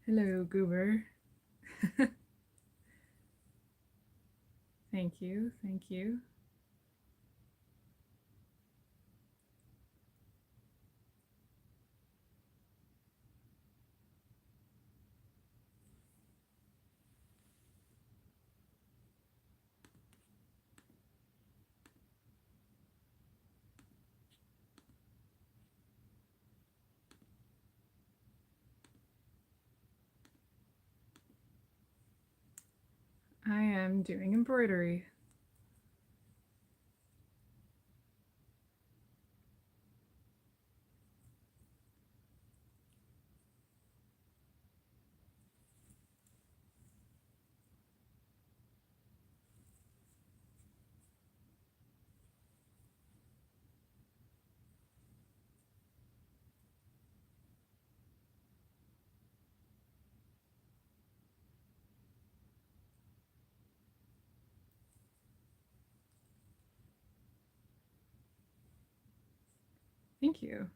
Hello, Goober. Thank you, thank you. I am doing embroidery. Thank you.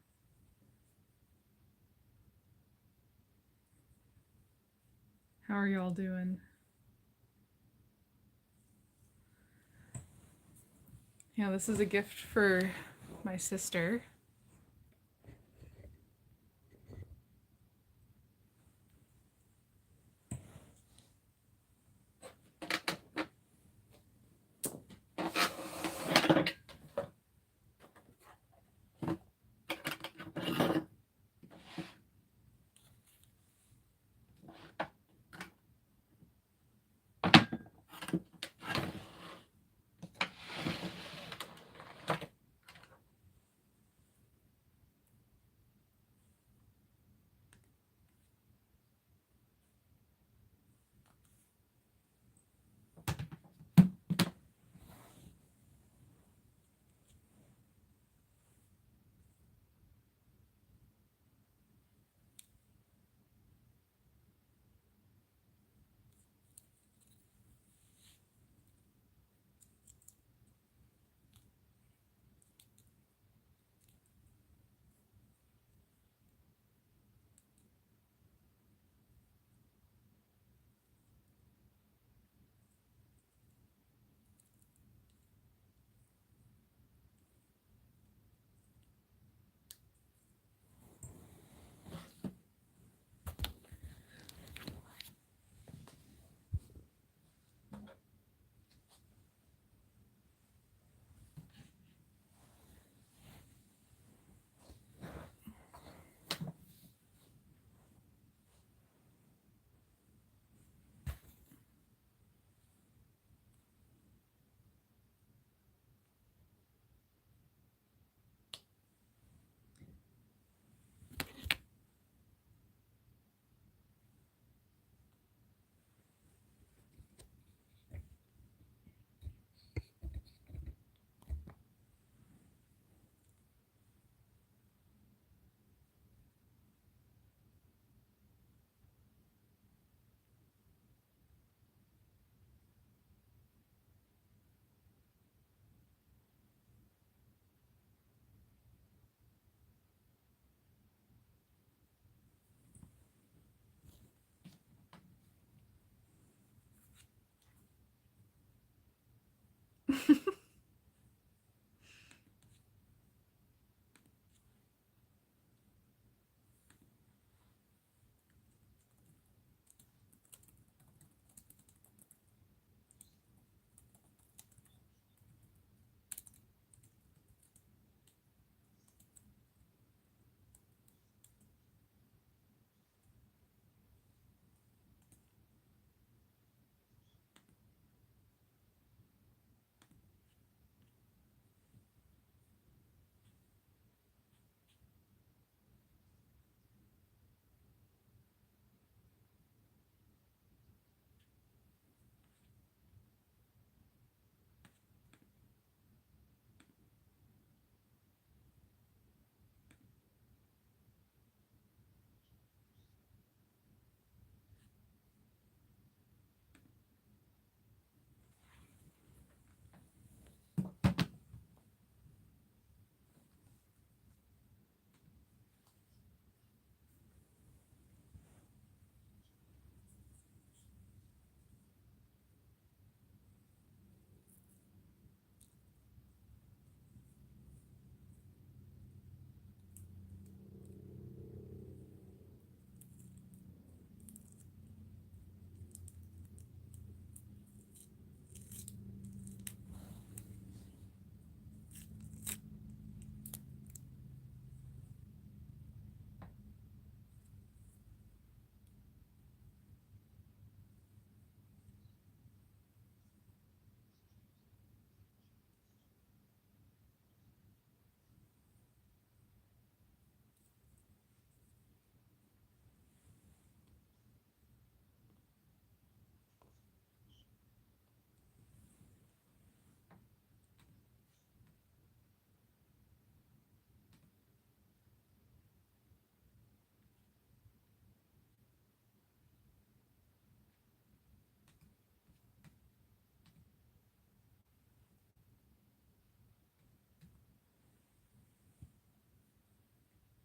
How are y'all doing? Yeah, this is a gift for my sister.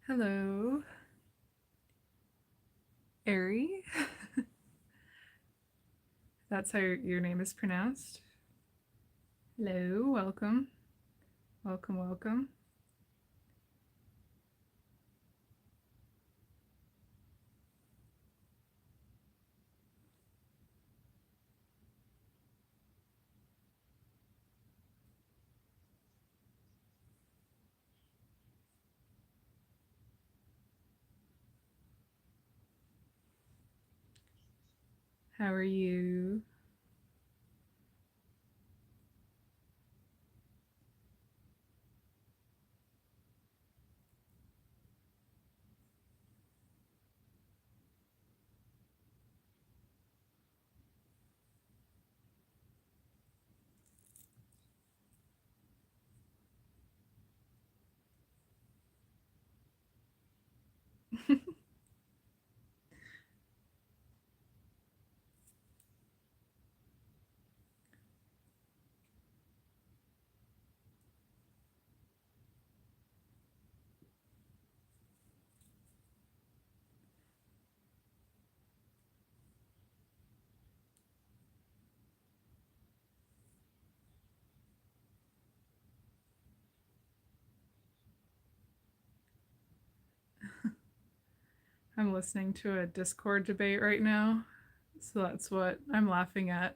Hello, Ari. That's how your name is pronounced. Hello, welcome. Welcome, welcome. How are you? I'm listening to a Discord debate right now, so that's what I'm laughing at.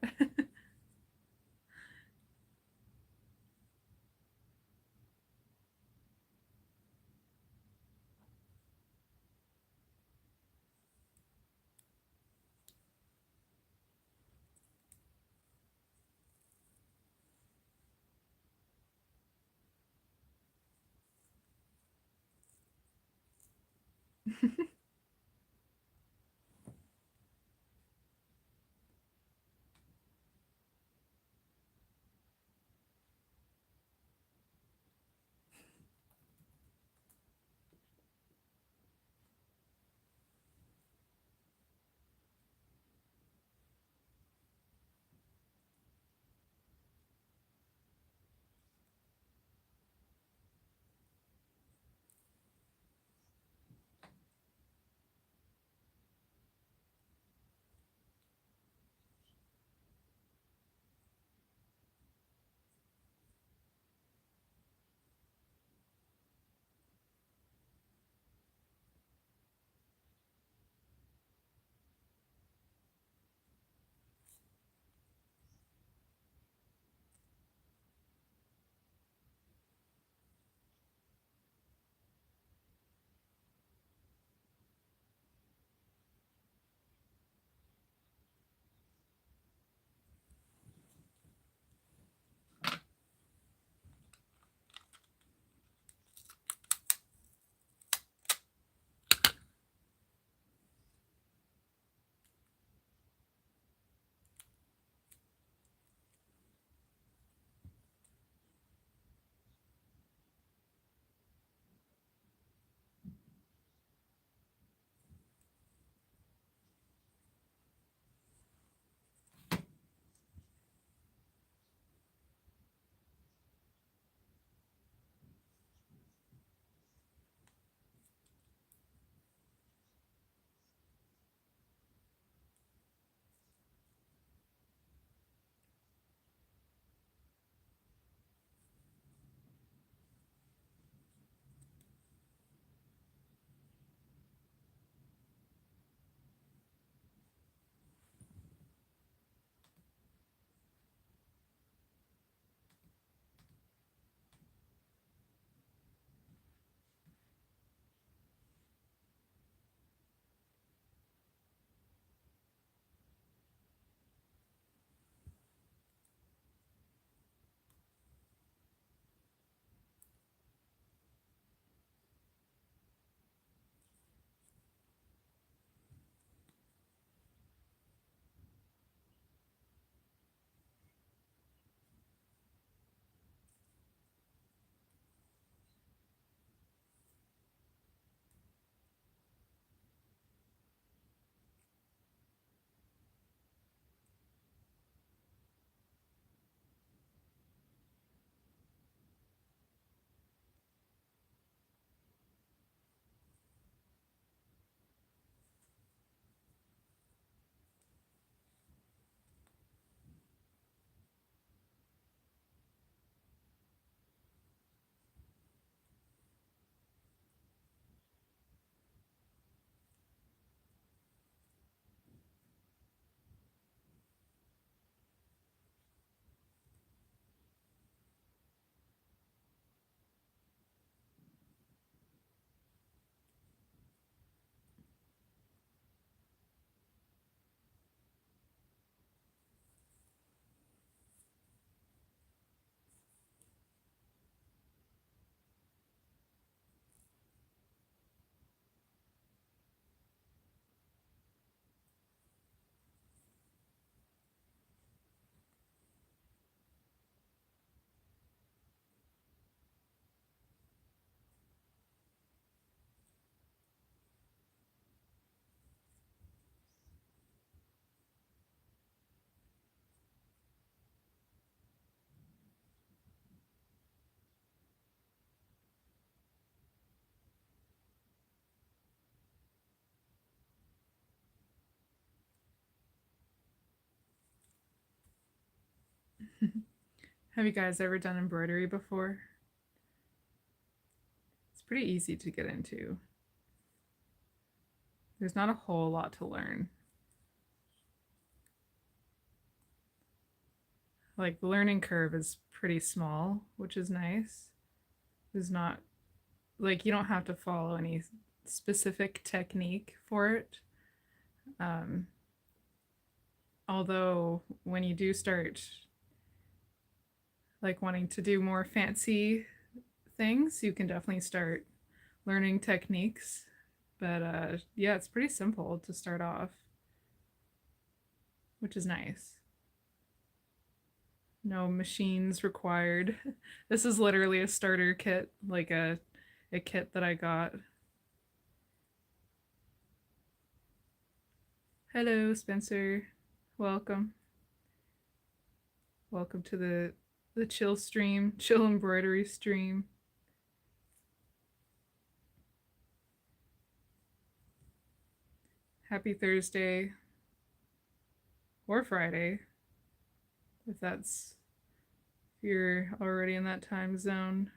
Have you guys ever done embroidery before? It's pretty easy to get into. There's not a whole lot to learn. Like the learning curve is pretty small, which is nice. There's not like you don't have to follow any specific technique for it. Um, Although when you do start like wanting to do more fancy things, you can definitely start learning techniques. But yeah, it's pretty simple to start off, which is nice. No machines required. This is literally a starter kit, like a kit that I got. Hello, Spencer. Welcome. Welcome to the chill stream, chill embroidery stream. Happy Thursday or Friday, if you're already in that time zone.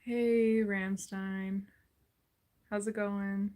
Hey, Ramstein. How's it going?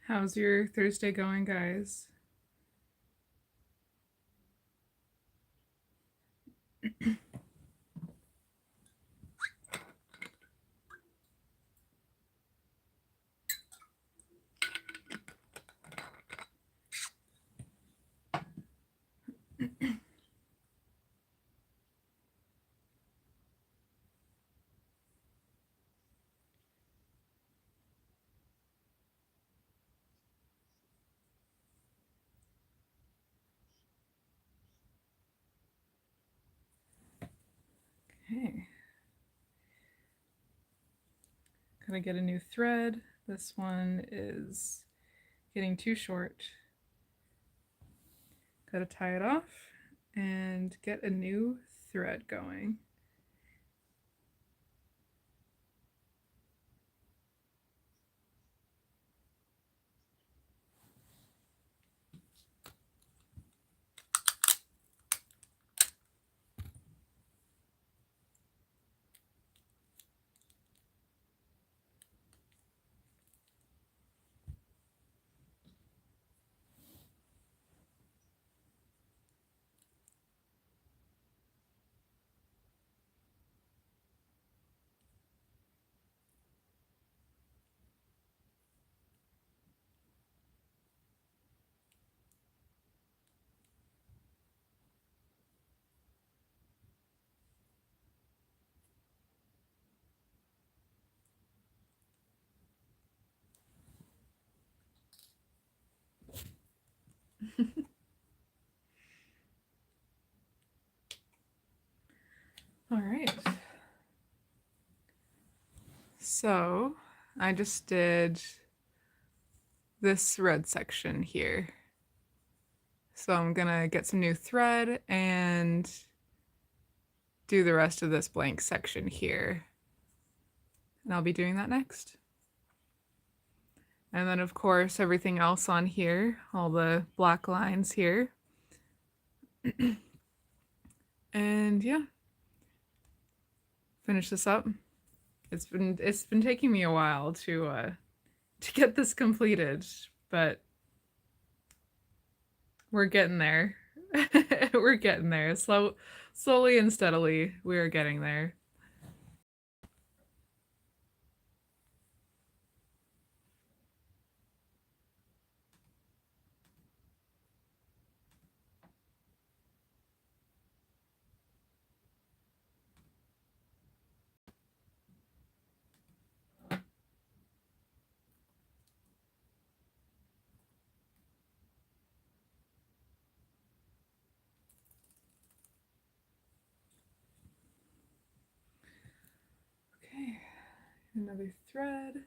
How's your Thursday going, guys? Okay. Gotta get a new thread. This one is getting too short. Gotta tie it off and get a new thread going. All right. So I just did this red section here. So I'm gonna get some new thread and do the rest of this blank section here. And I'll be doing that next. And then of course everything else on here, all the black lines here. And yeah, finish this up. It's been taking me a while to get this completed, but we're getting there. We're getting there. Slowly and steadily, we are getting there. Okay, another thread.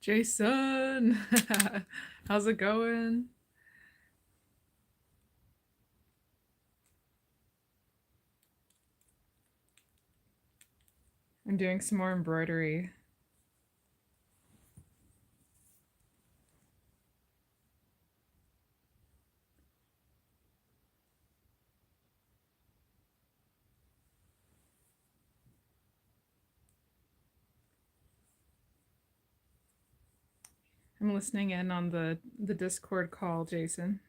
Jason, how's it going? I'm doing some more embroidery. I'm listening in on the Discord call, Jason.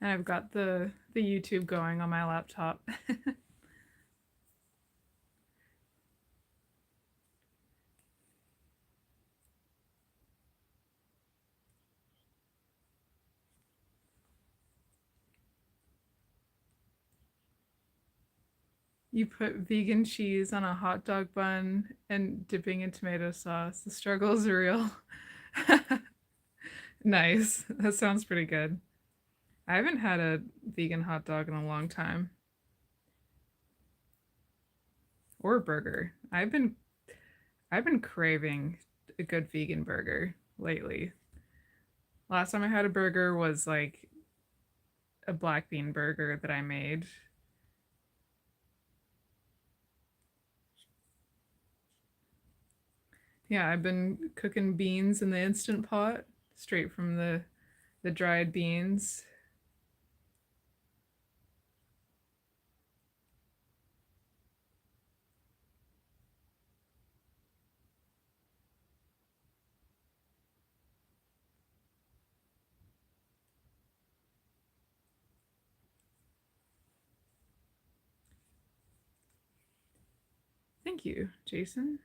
And I've got the YouTube going on my laptop. You put vegan cheese on a hot dog bun and dipping in tomato sauce. The struggle is real. Nice. That sounds pretty good. I haven't had a vegan hot dog in a long time. Or a burger. I've been craving a good vegan burger lately. Last time I had a burger was like a black bean burger that I made. Yeah, I've been cooking beans in the instant pot straight from the dried beans. Thank you, Jason.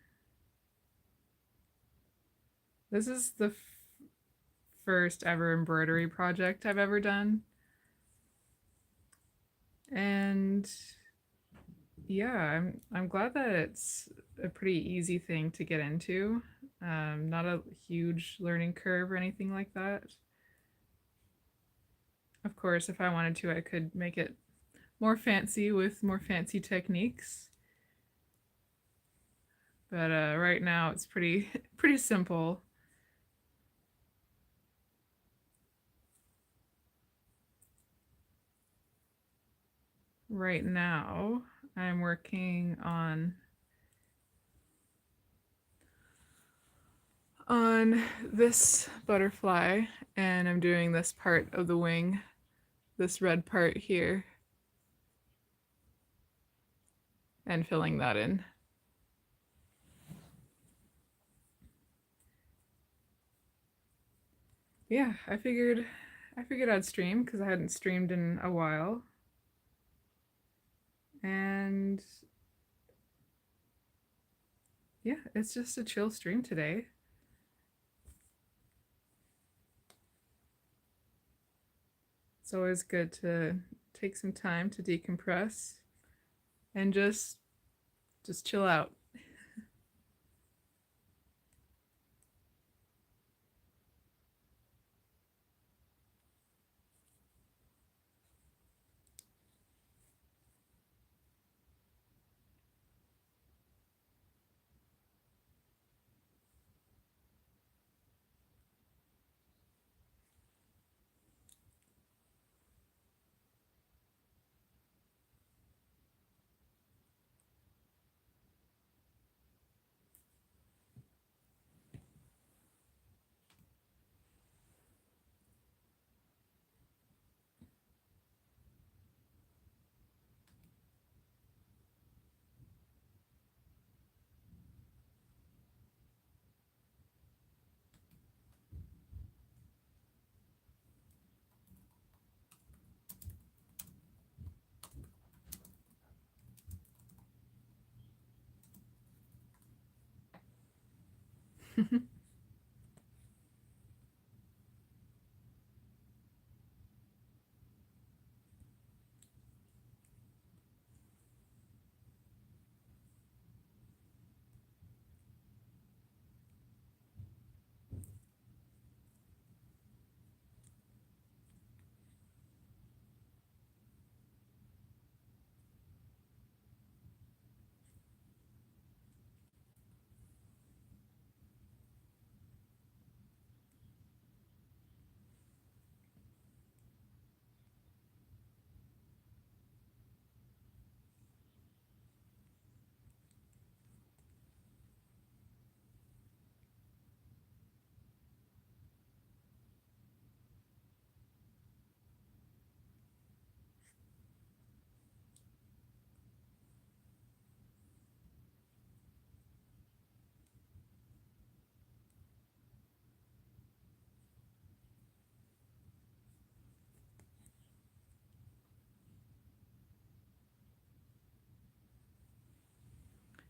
This is the first ever embroidery project I've ever done. And yeah, I'm glad that it's a pretty easy thing to get into. Not a huge learning curve or anything like that. Of course, if I wanted to, I could make it more fancy with more fancy techniques. But right now, it's pretty pretty simple. Right now, I'm working on this butterfly, and I'm doing this part of the wing, this red part here, and filling that in. Yeah, I figured I'd stream because I hadn't streamed in a while. And yeah, it's just a chill stream today. It's always good to take some time to decompress and just chill out.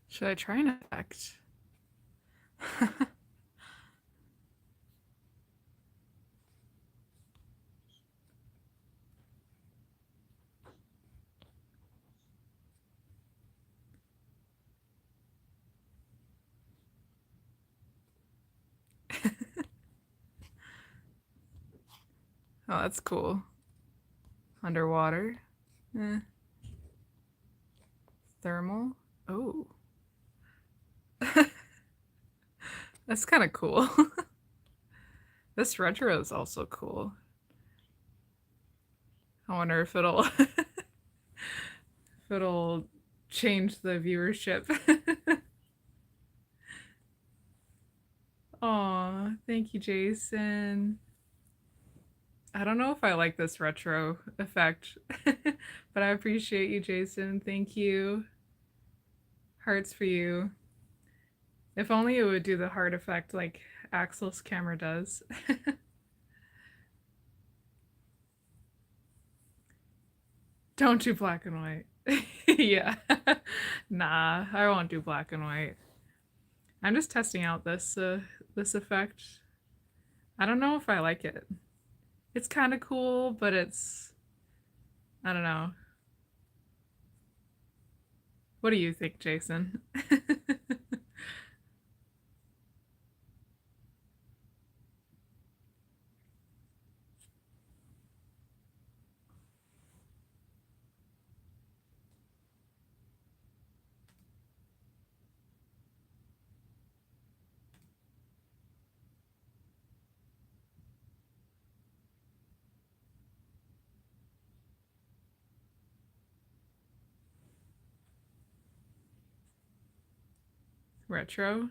Should I try an effect? Oh, that's cool. Underwater. Eh. Thermal. Oh, that's kind of cool. This retro is also cool. I wonder if it'll change the viewership. Aw, thank you, Jason. I don't know if I like this retro effect, but I appreciate you, Jason. Thank you. Hearts for you. If only it would do the heart effect like Axel's camera does. Don't do black and white. Yeah. Nah, I won't do black and white. I'm just testing out this effect. I don't know if I like it. It's kind of cool, but it's I don't know. What do you think, Jason? Retro?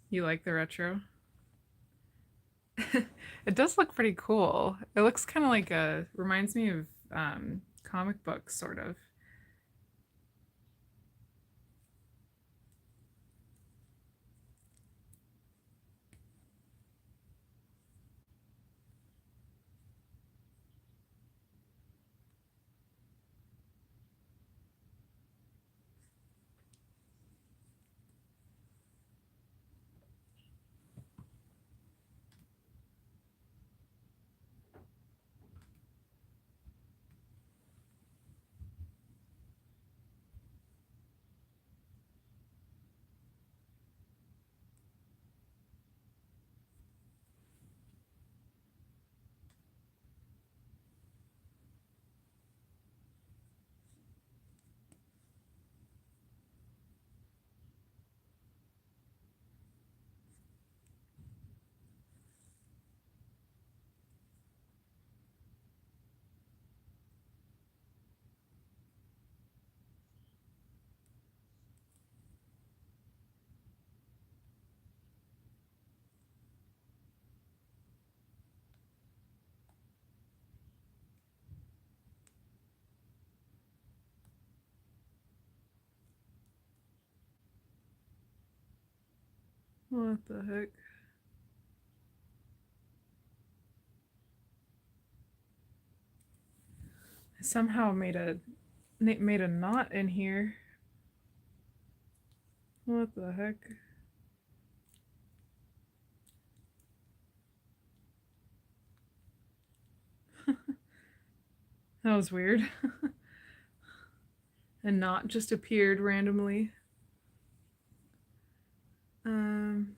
You like the retro? It does look pretty cool. It looks kind of like a reminds me of comic books sort of. What the heck? I somehow made a knot in here. What the heck? That was weird. A knot just appeared randomly. Um,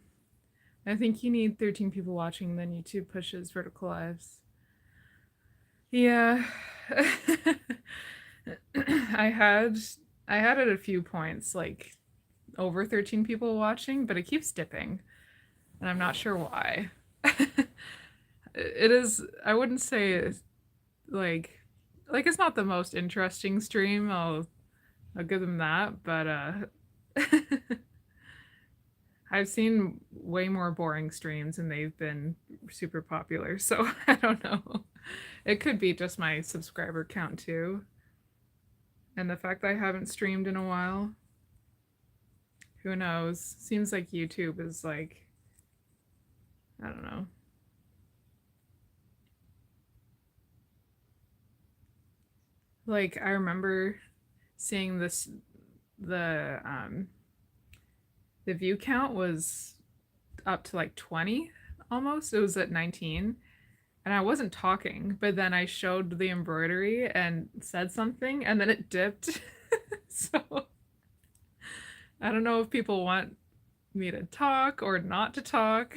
I think you need 13 people watching, then YouTube pushes vertical lives. Yeah. I had I had it at a few points, like over 13 people watching, but it keeps dipping, and I'm not sure why. It is I wouldn't say it's like it's not the most interesting stream. I'll give them that, but I've seen way more boring streams and they've been super popular, so I don't know. It could be just my subscriber count too, and the fact that I haven't streamed in a while. Who knows? Seems like YouTube is like, I don't know. Like I remember seeing the the view count was up to like 20 almost. It was at 19. And I wasn't talking, but then I showed the embroidery and said something, and then it dipped. So I don't know if people want me to talk or not to talk.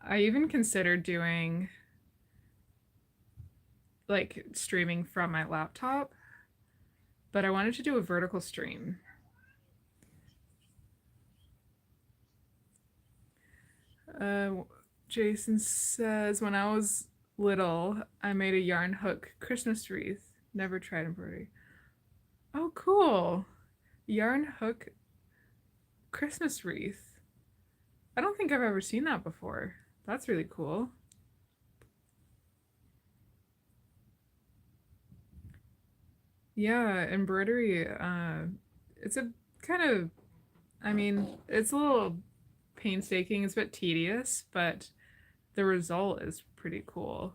I even considered doing like streaming from my laptop, but I wanted to do a vertical stream. Uh, Jason says, when I was little, I made a yarn hook Christmas wreath. Never tried embroidery. Oh, cool. Yarn hook Christmas wreath. I don't think I've ever seen that before. That's really cool. Yeah, embroidery, it's a kind of, I mean, it's a little painstaking, it's a bit tedious, but the result is pretty cool.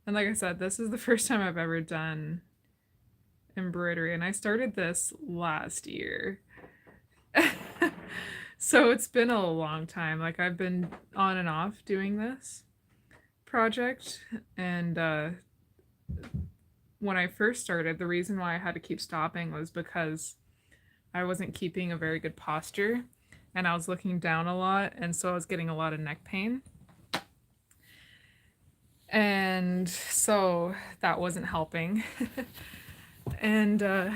And like I said, this is the first time I've ever done embroidery, and I started this last year. So it's been a long time. Like I've been on and off doing this project, and when I first started, the reason why I had to keep stopping was because I wasn't keeping a very good posture and I was looking down a lot, and so I was getting a lot of neck pain. And so that wasn't helping. And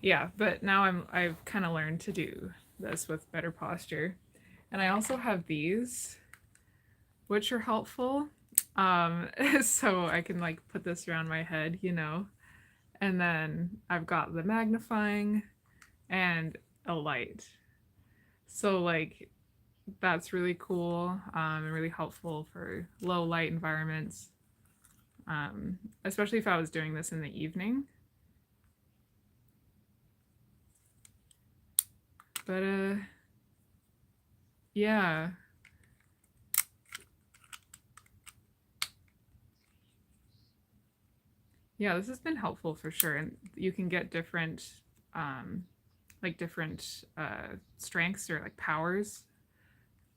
yeah, but now I've kind of learned to do this with better posture. And I also have these, which are helpful. So I can like put this around my head, you know. And then I've got the magnifying and a light. So like that's really cool, and really helpful for low light environments, especially if I was doing this in the evening. But yeah. Yeah, this has been helpful for sure. And you can get different, like different strengths or like powers.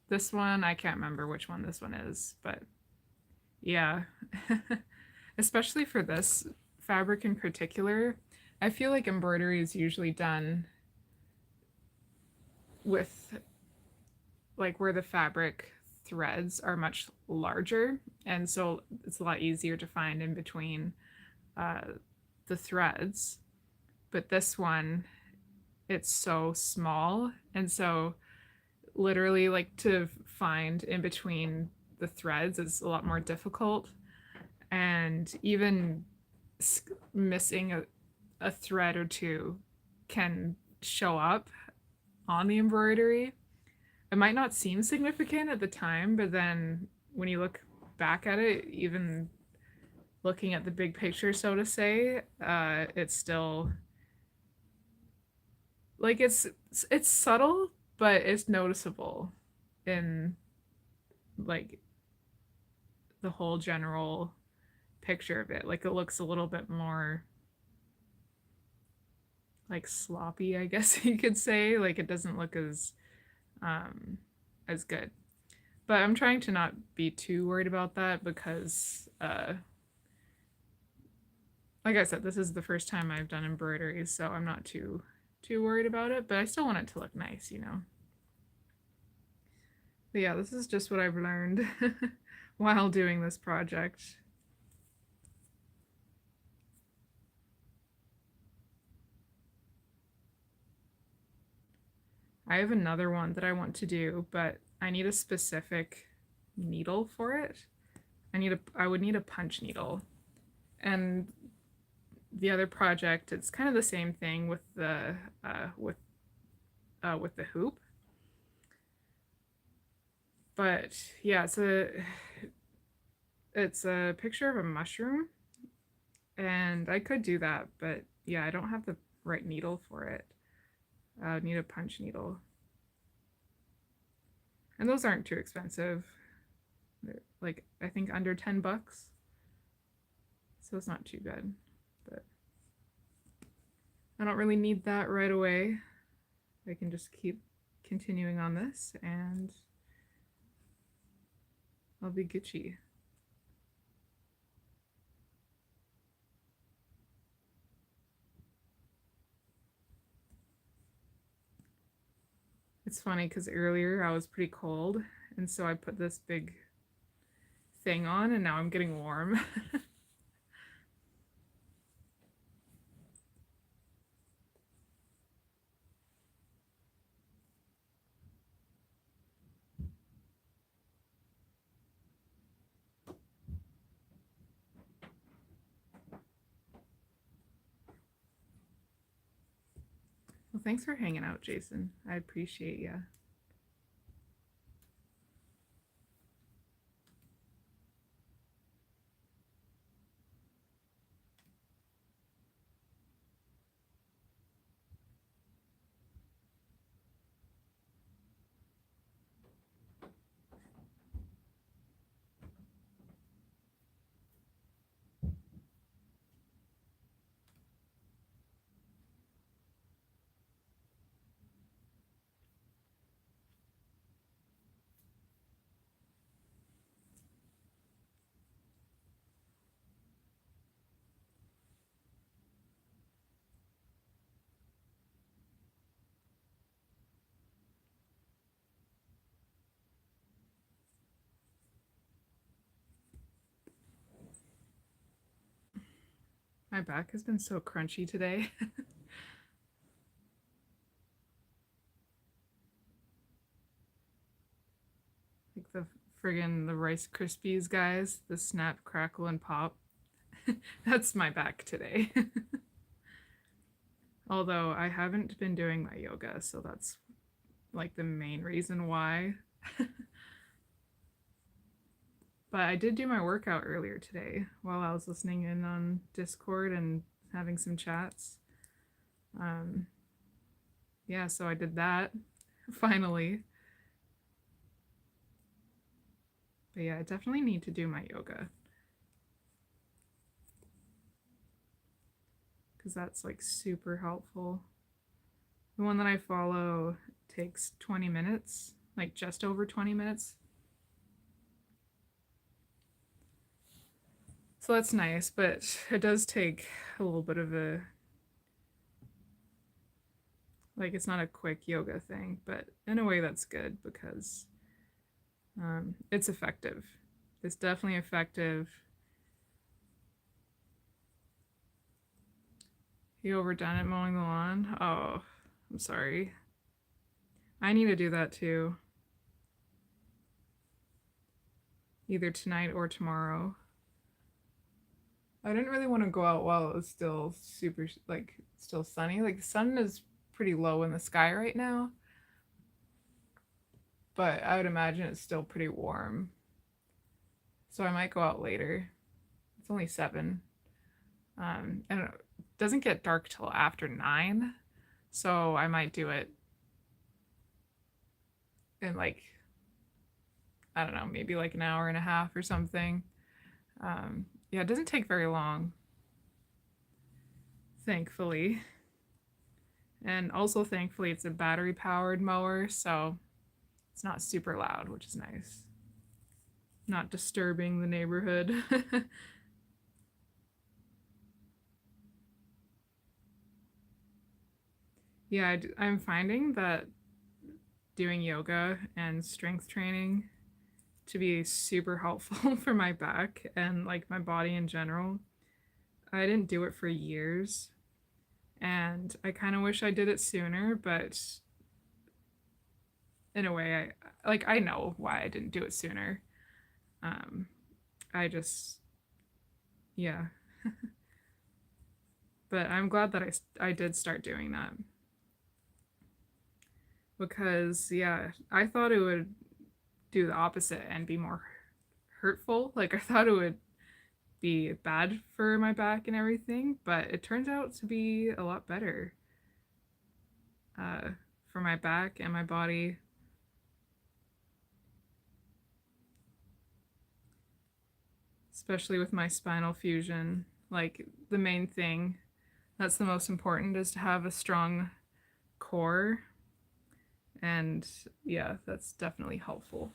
This one, I can't remember which one this one is, but yeah. Especially for this fabric in particular, I feel like embroidery is usually done with like where the fabric threads are much larger, and so it's a lot easier to find in between uh, the threads. But this one, it's so small, and so literally like to find in between the threads is a lot more difficult, and even missing a thread or two can show up on the embroidery. It might not seem significant at the time, but then when you look back at it, even looking at the big picture, so to say, it's still like it's subtle, but it's noticeable in like the whole general picture of it. Like it looks a little bit more like sloppy, I guess you could say. Like it doesn't look um as good. But I'm trying to not be too worried about that because like I said, this is the first time I've done embroidery, so I'm not too worried about it, but I still want it to look nice, you know. But yeah, this is just what I've learned while doing this project. I have another one that I want to do, but I need a specific needle for it. I would need a punch needle. And the other project, it's kind of the same thing with the with the hoop. But yeah, it's a picture of a mushroom, and I could do that, but yeah, I don't have the right needle for it. I would need a punch needle, and those aren't too expensive. like I think under $10, so it's not too bad. But I don't really need that right away. I can just keep continuing on this and I'll be Gucci. It's funny because earlier I was pretty cold, and so I put this big thing on, and now I'm getting warm. Well, thanks for hanging out, Jason. I appreciate ya. My back has been so crunchy today. Like the Rice Krispies guys, the snap, crackle, and pop. That's my back today. Although I haven't been doing my yoga, so that's like the main reason why. But I did do my workout earlier today while I was listening in on Discord and having some chats. Um, yeah, so I did that finally. But yeah, I definitely need to do my yoga because that's like super helpful. The one that I follow takes 20 minutes, like just over 20 minutes. So that's nice, but it does take a little bit of a, like, it's not a quick yoga thing, but in a way that's good because it's effective. It's definitely effective. You overdone it mowing the lawn? Oh, I'm sorry. I need to do that too. Either tonight or tomorrow. I didn't really want to go out while it was still super, like, still sunny. Like, the sun is pretty low in the sky right now, but I would imagine it's still pretty warm. So I might go out later. It's only 7. And it doesn't get dark till after 9. So I might do it in like, I don't know, maybe like an hour and a half or something. Yeah, it doesn't take very long, thankfully. And also, thankfully, it's a battery powered mower, so it's not super loud, which is nice. Not disturbing the neighborhood. Yeah, I'm finding that doing yoga and strength training to be super helpful for my back and like my body in general. I didn't do it for years and I kind of wish I did it sooner, but in a way I know why I didn't do it sooner. Um I just yeah, but I'm glad that I did start doing that because yeah, I thought it would do the opposite and be more hurtful. Like I thought it would be bad for my back and everything, but it turns out to be a lot better uh, for my back and my body. especially with my spinal fusion. Like the main thing that's the most important is to have a strong core. And yeah, that's definitely helpful.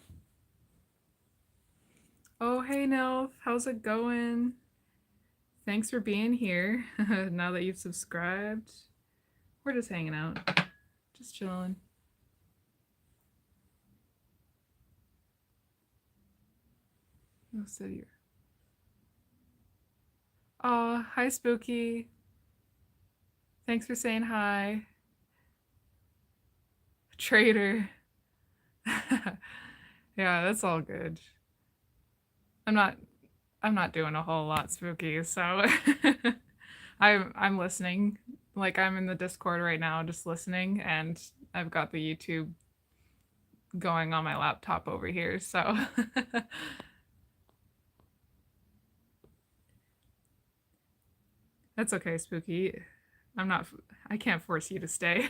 Oh, hey, Nelf, how's it going? Thanks for being here. Now that you've subscribed, we're just hanging out, just chilling. Oh, so you're. Oh, hi, Spooky. Thanks for saying hi. Traitor. Yeah, that's all good. I'm not I'm not doing a whole lot, Spooky, so I'm listening. Like I'm in the Discord right now just listening, and I've got the YouTube going on my laptop over here, so that's okay, Spooky. I'm not I can't force you to stay.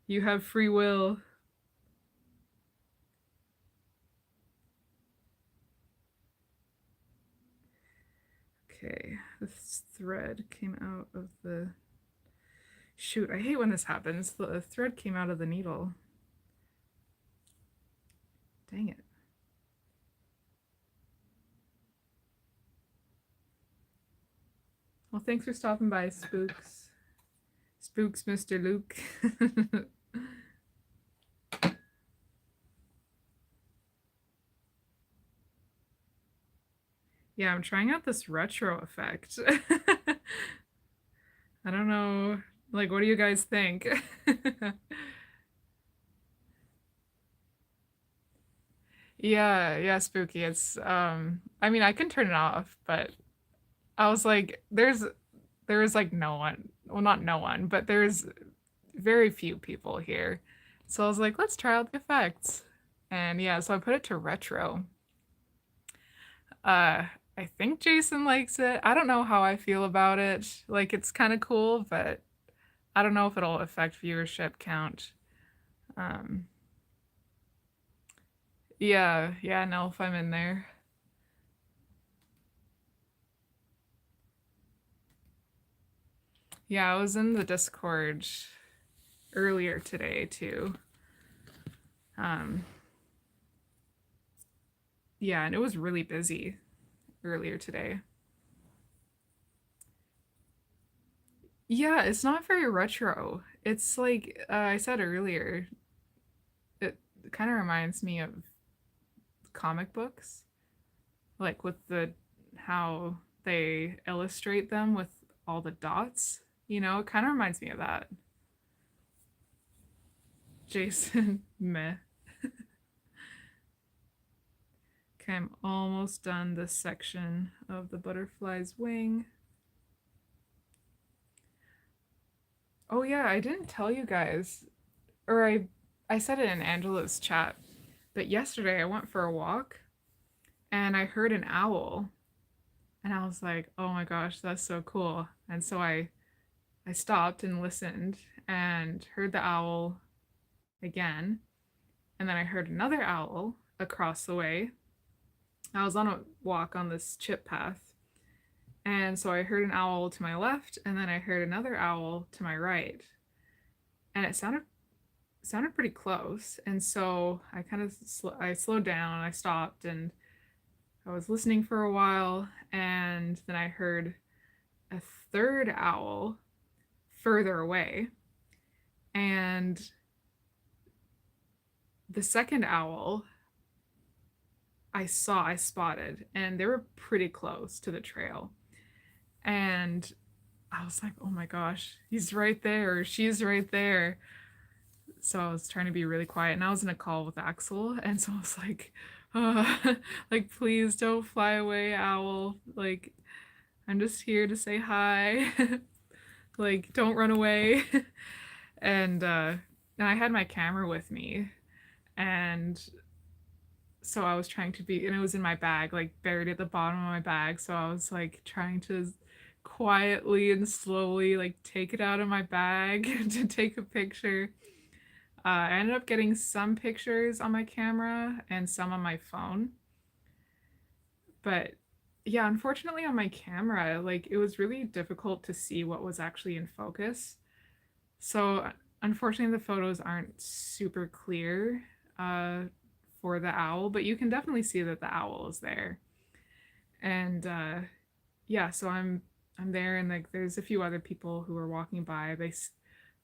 You have free will. Okay, this thread came out of the. Shoot, I hate when this happens. The thread came out of the needle. Dang it. Well, thanks for stopping by, Spooks. Spooks, Mr. Luke. Yeah, I'm trying out this retro effect. I don't know. Like, what do you guys think? Yeah, yeah, spooky. It's I mean, I can turn it off, but I was like there is like no one. Well, not no one, but there's very few people here. So I was like, let's try out the effects. And yeah, so I put it to retro. Uh I think Jason likes it. I don't know how I feel about it. Like it's kind of cool, but I don't know if it'll affect viewership count. Um yeah, yeah, no, if I'm in there. Yeah, I was in the Discord earlier today too. Um, yeah, and it was really busy earlier today. Yeah, it's not very retro. It's like I said earlier, it kind of reminds me of comic books, like with the how they illustrate them with all the dots. You know, it kind of reminds me of that. Jason, meh. Okay, I'm almost done this section of the butterfly's wing. Oh yeah, I didn't tell you guys, or I said it in Angela's chat, but yesterday I went for a walk and I heard an owl and I was like, "Oh my gosh, that's so cool." And so I stopped and listened and heard the owl again, and then I heard another owl across the way. I was on a walk on this chip path, and so I heard an owl to my left and then I heard another owl to my right. And it sounded pretty close, and so I kind of I slowed down, I stopped, and I was listening for a while, and then I heard a third owl further away, and the second owl I spotted, and they were pretty close to the trail, and I was like, oh my gosh, he's right there, or she's right there. So I was trying to be really quiet, and I was in a call with Axel, and so I was like, like please don't fly away, owl. Like I'm just here to say hi. Like don't run away. And I had my camera with me, and so I was trying to be, and it was in my bag, like buried at the bottom of my bag. So I was like trying to quietly and slowly like take it out of my bag to take a picture. I ended up getting some pictures on my camera and some on my phone, But yeah, unfortunately on my camera, like it was really difficult to see what was actually in focus. So unfortunately the photos aren't super clear uh, for the owl, but you can definitely see that the owl is there. And yeah, so I'm there, and like there's a few other people who are walking by.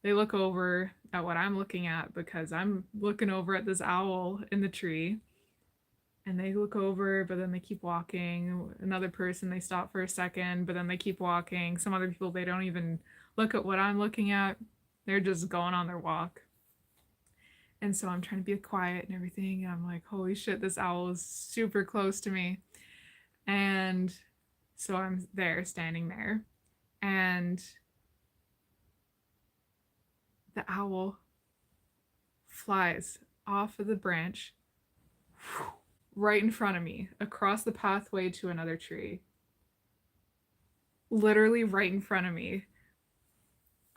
They look over at what I'm looking at because I'm looking over at this owl in the tree, and they look over, but then they keep walking. Another person, they stop for a second, but then they keep walking. Some other people, they don't even look at what I'm looking at. They're just going on their walk. And so I'm trying to be quiet and everything, and I'm like, holy shit, this owl is super close to me. And so I'm there, standing there, and the owl flies off of the branch right in front of me, across the pathway to another tree. Literally right in front of me.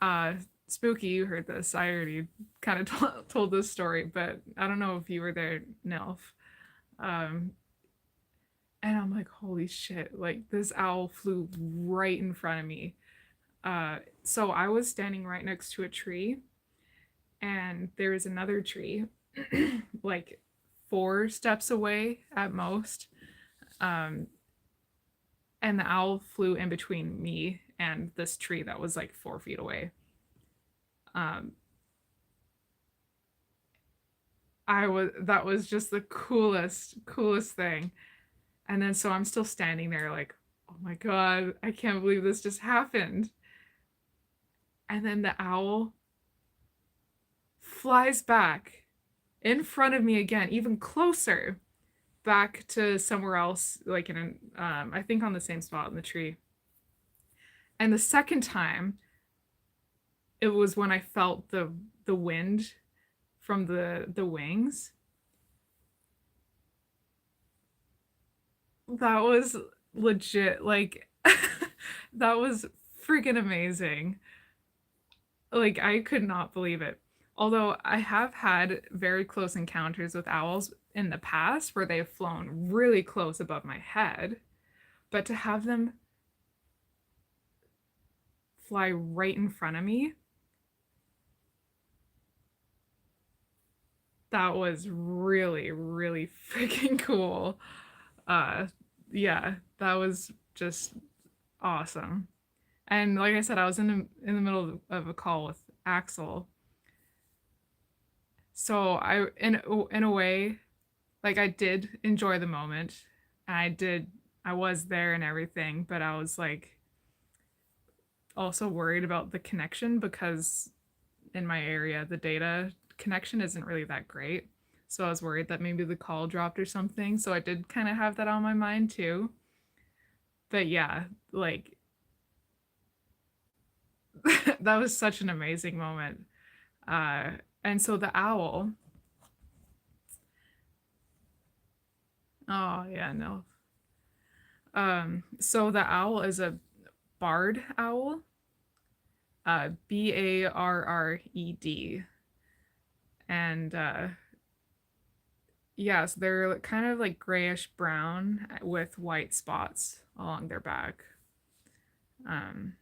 Uh, Spooky, you heard this. I already kind of told this story, but I don't know if you were there, Nilf. Um, and I'm like, holy shit, like this owl flew right in front of me. So I was standing right next to a tree, and there was another tree like 4 steps away at most. Um, and the owl flew in between me and this tree that was like 4 feet away. Um, that was just the coolest thing. And then so I'm still standing there like, oh my god, I can't believe this just happened. And then the owl flies back in front of me again, even closer, back to somewhere else, like in an I think on the same spot in the tree. And the second time, it was when I felt the wind from the wings. That was legit, like that was freaking amazing. Like I could not believe it. Although I have had very close encounters with owls in the past where they've flown really close above my head, but to have them fly right in front of me, that was really, really freaking cool. Uh, yeah, that was just awesome. And like I said, I was in the middle of a call with Axel, so in a way, like I did enjoy the moment. I was there and everything, but I was like also worried about the connection because in my area the data connection isn't really that great. So I was worried that maybe the call dropped or something. So I did kind of have that on my mind too. But yeah, like that was such an amazing moment. Uh, and so the owl, oh yeah, no. So the owl is a barred owl, Barred, and yes, they're kind of like grayish brown with white spots along their back. Um,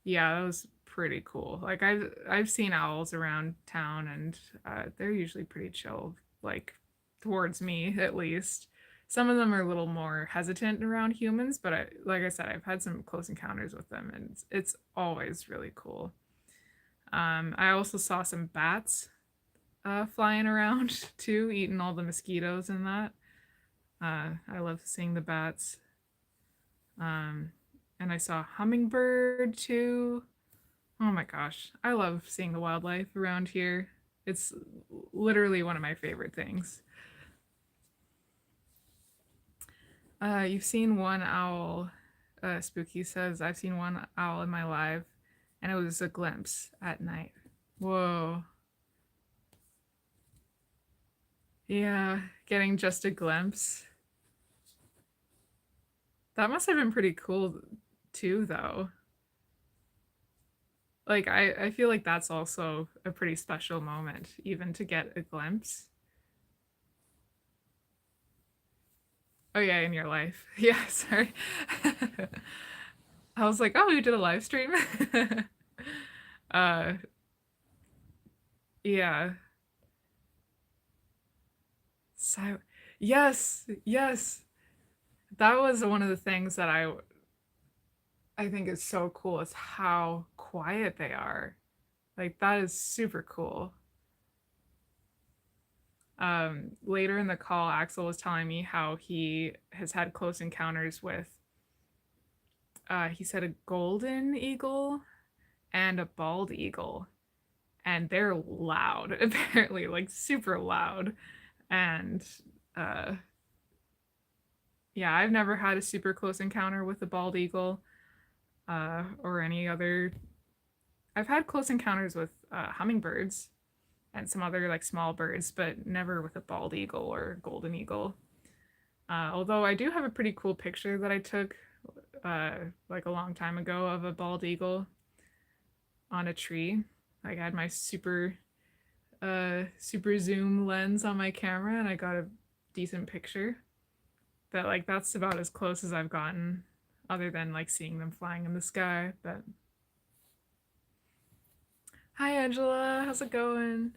yeah, that was pretty cool. Like I've seen owls around town, and they're usually pretty chill, like towards me at least. Some of them are a little more hesitant around humans, but like I said, I've had some close encounters with them, and it's always really cool. I also saw some bats flying around too, eating all the mosquitoes and that. I love seeing the bats. Um, and I saw a hummingbird too. Oh my gosh, I love seeing the wildlife around here. It's literally one of my favorite things. You've seen one owl, Spooky says. I've seen one owl in my life, and it was a glimpse at night. Whoa. Yeah, getting just a glimpse. That must have been pretty cool too, though. Like I feel like that's also a pretty special moment, even to get a glimpse. Oh yeah, in your life. Yeah, sorry. I was like, oh, you did a live stream. uh, yeah. So, yes, yes. That was one of the things that I think is so cool is how quiet they are. Like that is super cool. Later in the call, Axel was telling me how he has had close encounters with, he said a golden eagle and a bald eagle, and they're loud, apparently, like super loud. And uh, yeah, I've never had a super close encounter with a bald eagle or any other. I've had close encounters with hummingbirds and some other like small birds, but never with a bald eagle or golden eagle. Although I do have a pretty cool picture that I took uh, like a long time ago of a bald eagle on a tree. Like I had my super zoom lens on my camera and I got a decent picture. But like that's about as close as I've gotten other than like seeing them flying in the sky. But hi Angela, how's it going?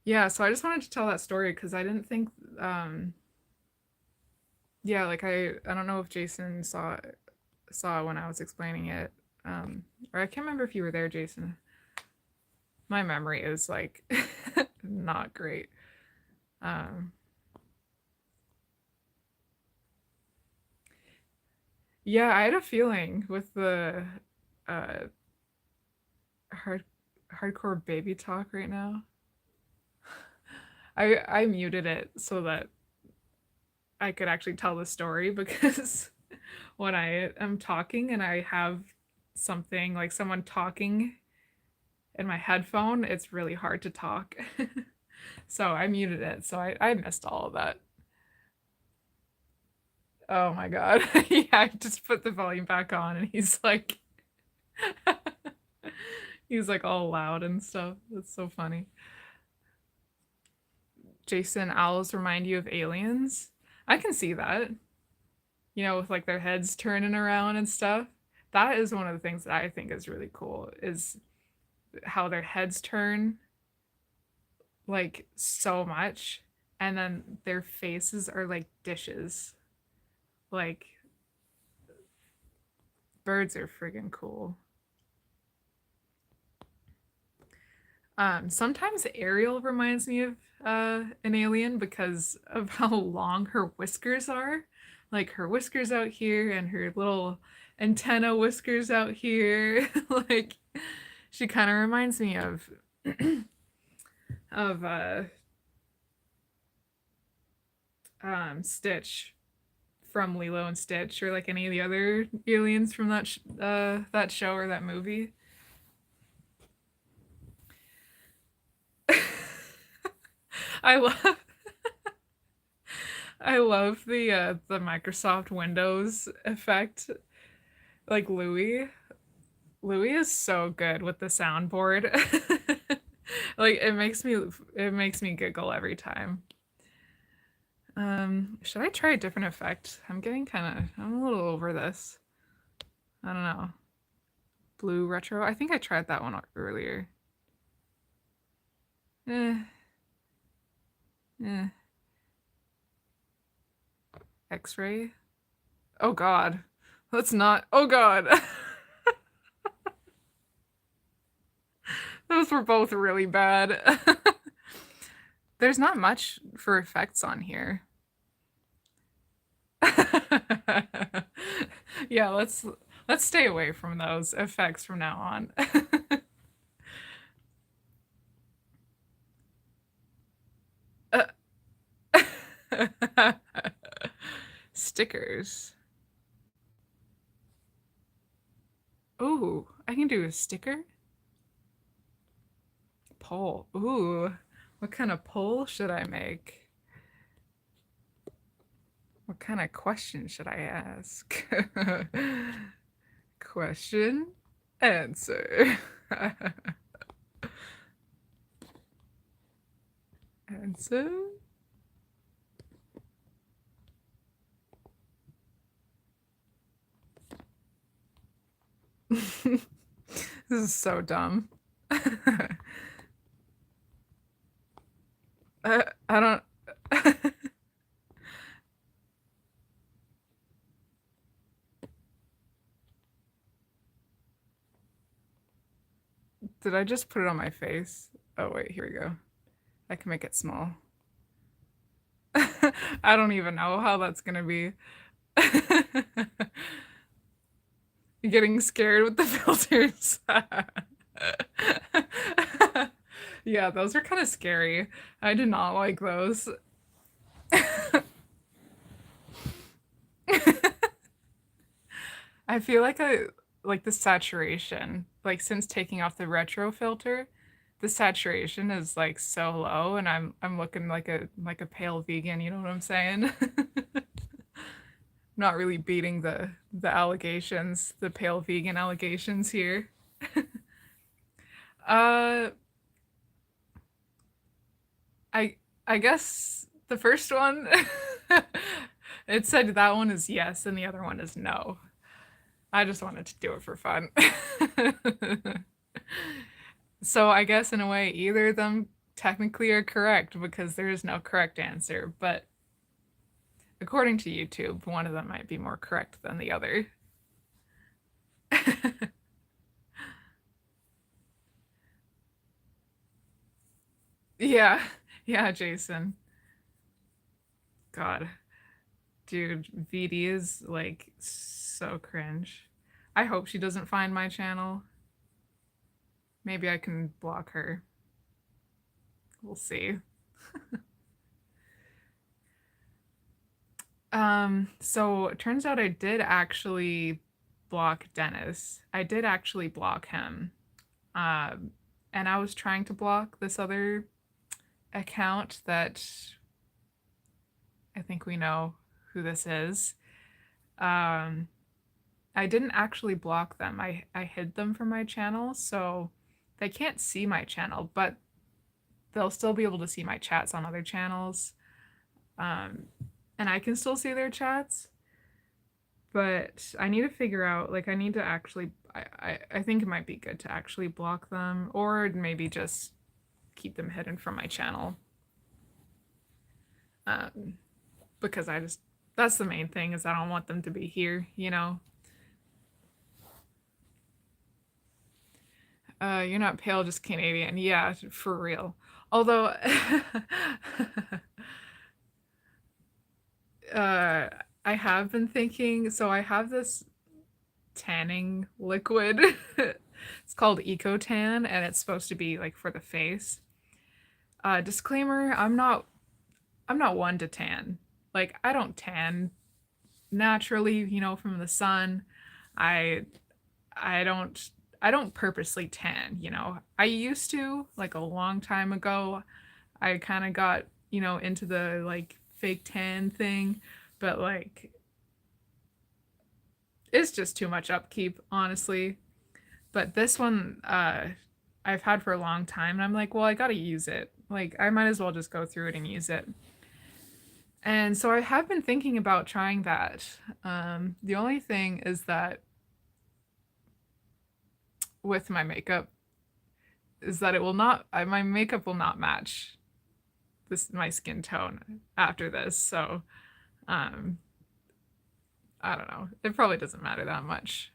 Yeah, so I just wanted to tell that story because I didn't think yeah, like I don't know if Jason saw when I was explaining it. Or I can't remember if you were there, Jason. My memory is like not great. Um, yeah, I had a feeling with the uh hard hardcore baby talk right now. I muted it so that I could actually tell the story because when I am talking and I have something like someone talking in my headphone, it's really hard to talk. So I muted it. So I missed all of that. Oh my god. Yeah, I just put the volume back on and he's like he's like all loud and stuff. That's so funny. Jason, owls remind you of aliens? I can see that. You know, with like their heads turning around and stuff. That is one of the things that I think is really cool is how their heads turn like so much and then their faces are like dishes. Like birds are friggin' cool. Sometimes Ariel reminds me of an alien because of how long her whiskers are. Like her whiskers out here and her little antenna whiskers out here. Like she kind of reminds me of of Stitch from Lilo and Stitch or like any of the other aliens from that show or that movie. I love I love the Microsoft Windows effect. Like Louis is so good with the soundboard. Like it makes me giggle every time. Should I try a different effect? I'm a little over this. I don't know. Blue retro. I think I tried that one earlier. Eh, eh. X-ray. Oh God. Let's not. Oh God. Those were both really bad. There's not much for effects on here. Yeah, let's stay away from those effects from now on. Stickers. Ooh, I can do a sticker. Poll. Ooh, what kind of poll should I make? What kind of question should I ask? Question, answer. expensive. This is so dumb. I don't. Did I just put it on my face? Oh, wait, here we go. I can make it small. I don't even know how that's gonna be. Getting scared with the filters. Yeah, those are kind of scary. I did not like those. I feel like I like the saturation. Like since taking off the retro filter, the saturation is like so low and I'm looking like a pale vegan, you know what I'm saying? Not really beating the allegations, the pale vegan allegations here. Uh I I guess the first one it said that one is yes and the other one is no. I just wanted to do it for fun. So I guess in a way either of them technically are correct because there is no correct answer, but according to YouTube, one of them might be more correct than the other. Yeah. Yeah, Jason. God. Dude, VD is like so cringe. I hope she doesn't find my channel. Maybe I can block her. We'll see. So it turns out I did actually block Dennis. I did actually block him. And I was trying to block this other account that I think we know who this is. Um, I didn't actually block them. I hid them from my channel, so they can't see my channel, but they'll still be able to see my chats on other channels. Um, and I can still see their chats, but I need to figure out like I need to actually I think it might be good to actually block them or maybe just keep them hidden from my channel. Um, because I just that's the main thing is I don't want them to be here, you know. You're not pale, just Canadian. Yeah, for real. Although uh I have been thinking, so I have this tanning liquid. It's called Eco Tan and it's supposed to be like for the face. Disclaimer, I'm not one to tan. Like I don't tan naturally, you know, from the sun. I I don't I don't purposely tan, you know. I used to like a long time ago. I kind of got, you know, into the like fake tan thing, but like it's just too much upkeep, honestly. But this one I've had for a long time and I'm like, well, I got to use it. Like I might as well just go through it and use it. And so I have been thinking about trying that. The only thing is that with my makeup is that it will not my makeup will not match this my skin tone after this. So um I don't know. It probably doesn't matter that much.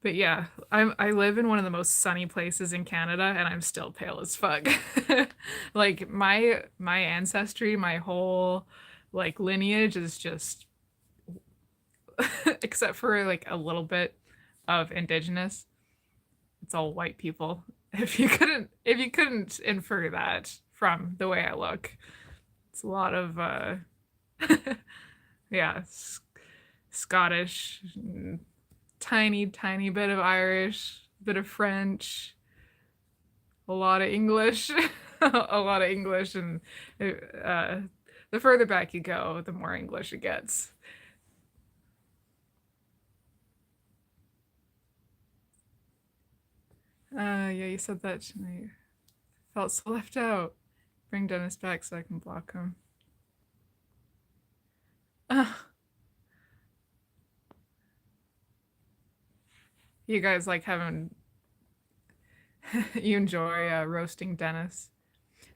But yeah, I live in one of the most sunny places in Canada and I'm still pale as fuck. Like my ancestry, my whole like lineage is just except for like a little bit of indigenous, it's all white people. If you couldn't infer that from the way I look, it's a lot of yeah, Scottish, tiny bit of Irish, bit of French, a lot of English, a lot of English, and uh, the further back you go, the more English it gets. Yeah, you said that to me. Felt so left out. Bring Dennis back so I can block him. You guys like having you enjoy roasting Dennis.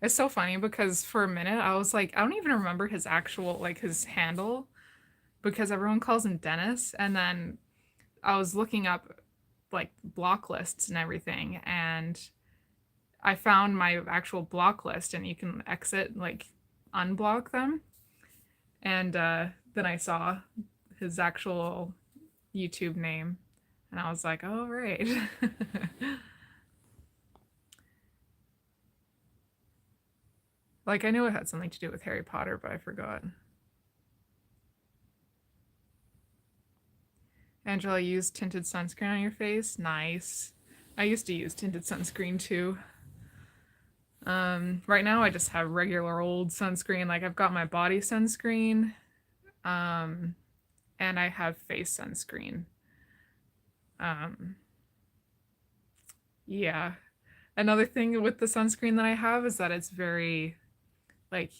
It's so funny because for a minute I was like, I don't even remember his actual like his handle because everyone calls him Dennis, and then I was looking up like block lists and everything, and I found my actual block list, and you can exit like unblock them, and then I saw his actual YouTube name, and I was like, oh right. Like I knew it had something to do with Harry Potter, but I forgot. Angela used tinted sunscreen on your face. Nice. I used to use tinted sunscreen too. Right now I just have regular old sunscreen. Like I've got my body sunscreen, um, and I have face sunscreen. Um, yeah. Another thing with the sunscreen that I have is that it's very like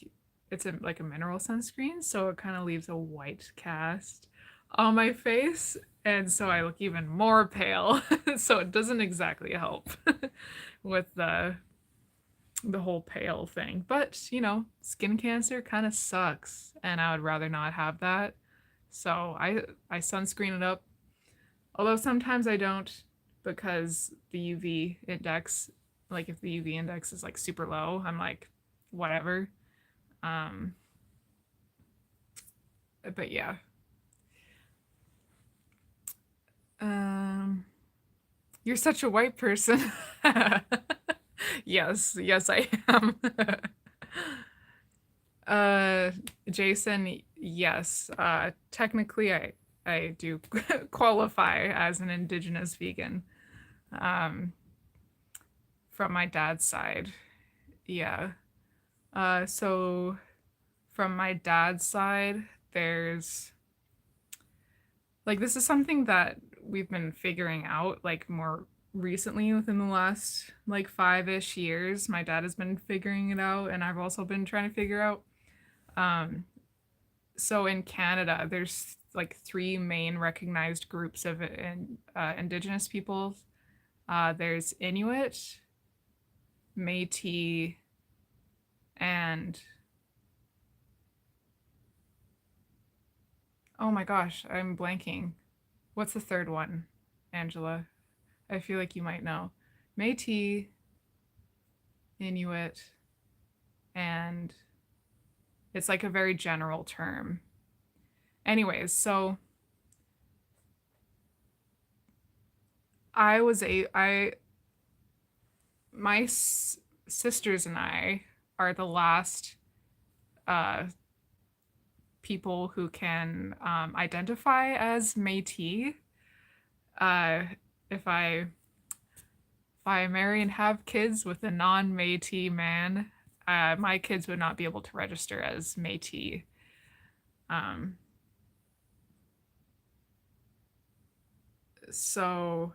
it's like a mineral sunscreen, so it kind of leaves a white cast on my face, and so I look even more pale. So it doesn't exactly help with the whole pale thing. But, skin cancer kind of sucks, and I would rather not have that. So I sunscreen it up. Although sometimes I don't because the UV index, like if the UV index is like super low, I'm like whatever. Um but yeah. Um you're such a white person. Yes, yes I am. Uh, Jason, yes. Technically, I do qualify as an indigenous vegan. Um, from my dad's side, yeah. So from my dad's side, there's like this is something that we've been figuring out like more recently within the last like 5-ish years. My dad has been figuring it out, and I've also been trying to figure out. Um, so in Canada, there's like three main recognized groups of indigenous peoples. There's Inuit, Métis, and oh my gosh, I'm blanking. What's the third one, Angela? I feel like you might know. Métis, Inuit, and it's like a very general term. Anyways, so I was a I my sisters and I are the last uh, people who can identify as Métis. Uh, if I marry and have kids with a non-Métis man, my kids would not be able to register as Métis. Um, so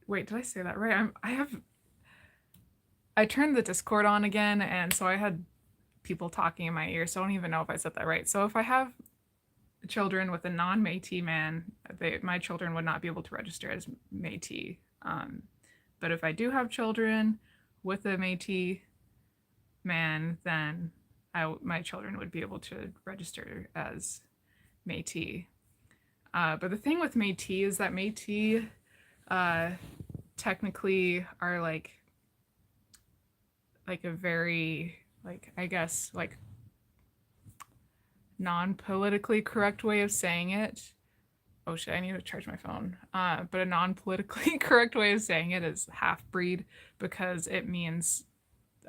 wait, did I say that right? I turned the Discord on again, and so I had people talking in my ear, so I don't even know if I said that right. So if I have children with a non-Métis man, my children would not be able to register as Métis. But if I do have children with a Métis man, then my children would be able to register as Métis. But the thing with Métis is that Métis uh, technically are like a very like I guess like non-politically correct way of saying it. Oh shit, I need to charge my phone. But a non-politically correct way of saying it is half breed because it means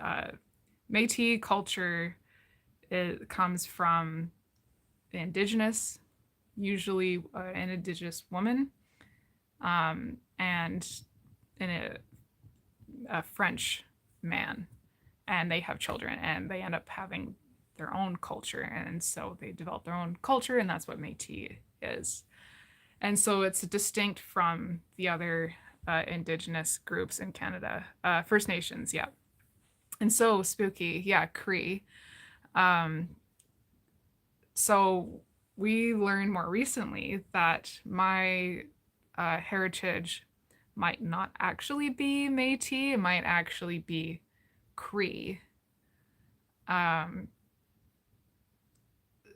uh, Métis culture. It comes from the indigenous, usually an indigenous woman, and in a French man, and they have children, and they end up having their own culture, and so they develop their own culture, and that's what Métis is. And so it's distinct from the other indigenous groups in Canada, First Nations, yeah. And so spooky, yeah, Cree. Um, so we learned more recently that my heritage might not actually be Métis, it might actually be Cree. Um,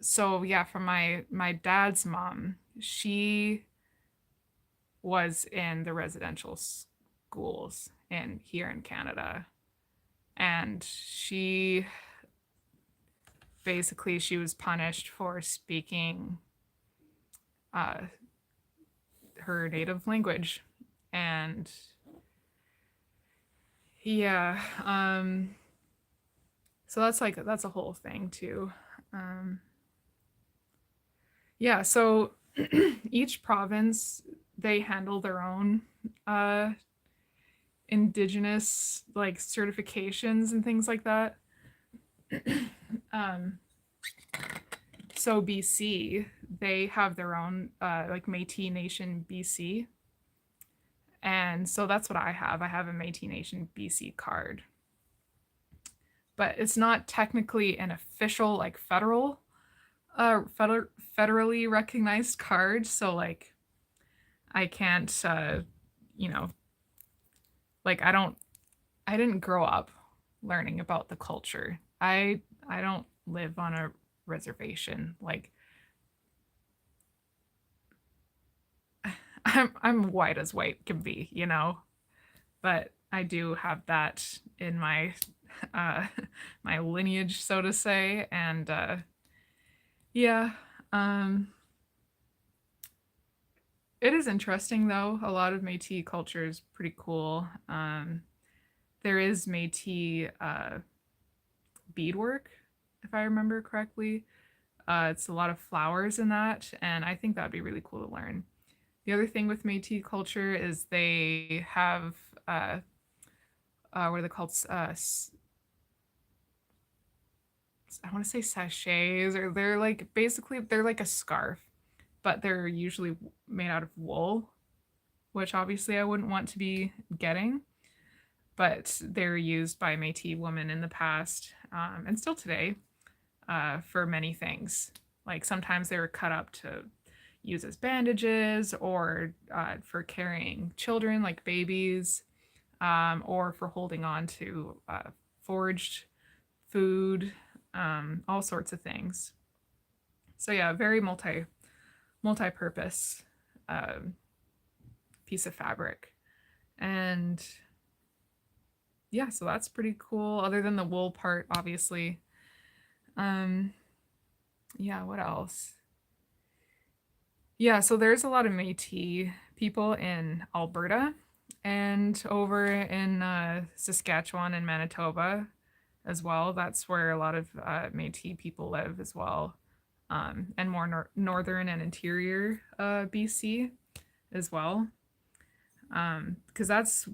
so yeah, from my dad's mom, she was in the residential schools in here in Canada, and she was punished for speaking uh, her native language, and yeah, so that's a whole thing too. Um, yeah, so each province, they handle their own uh, indigenous like certifications and things like that. um, so BC, they have their own like Métis Nation BC, and so that's what I have. I have a Métis Nation BC card, but it's not technically an official like federally recognized card. So like I can't, you know, like I didn't grow up learning about the culture. I don't live on a reservation. Like I'm white as white can be, you know, but I do have that in my uh my lineage, so to say, and yeah, um it is interesting though. A lot of Métis culture is pretty cool. There is Métis beadwork, if I remember correctly. It's a lot of flowers in that, and I think that'd be really cool to learn. The other thing with Métis culture is they have what are they called? I want to say sachets, or they're like basically they're like a scarf, but they're usually made out of wool, which obviously I wouldn't want to be getting. But they're used by Métis women in the past, and still today, for many things. Like sometimes they were cut up to use as bandages, or for carrying children, like babies, or for holding on to foraged food, all sorts of things. So yeah, very multi-purpose um, piece of fabric, and yeah, so that's pretty cool. Other than the wool part, obviously. Um, yeah, what else? Yeah, so there's a lot of Métis people in Alberta and over in Saskatchewan and Manitoba as well. That's where a lot of Métis people live as well, and more northern and interior BC as well, because that's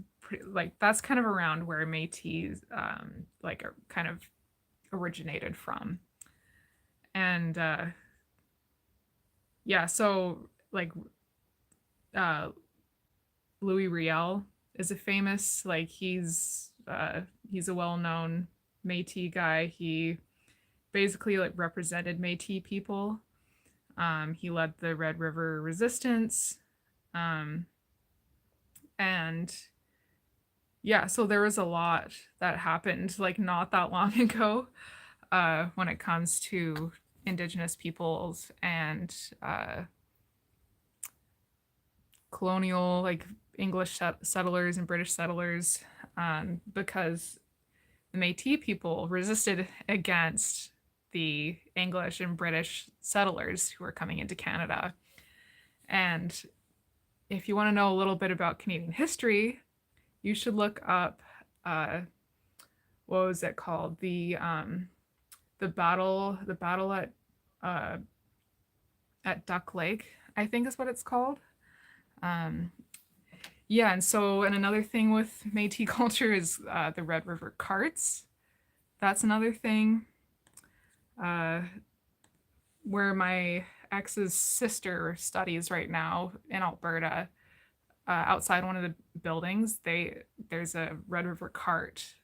kind of around where Métis like are kind of originated from, and yeah, so like uh, Louis Riel is a famous like he's a well-known Métis guy. He basically like represented Métis people. He led the Red River Resistance, um, and yeah, so there was a lot that happened like not that long ago when it comes to Indigenous peoples and colonial like English settlers and British settlers, because the Métis people resisted against the English and British settlers who were coming into Canada. And if you want to know a little bit about Canadian history, you should look up uh, what was it called, the battle uh, at Duck Lake, I think is what it's called. Um, yeah, and another thing with Métis culture is the Red River Carts. That's another thing. Uh, where my ex's sister studies right now in Alberta, outside one of the buildings, there's a Red River cart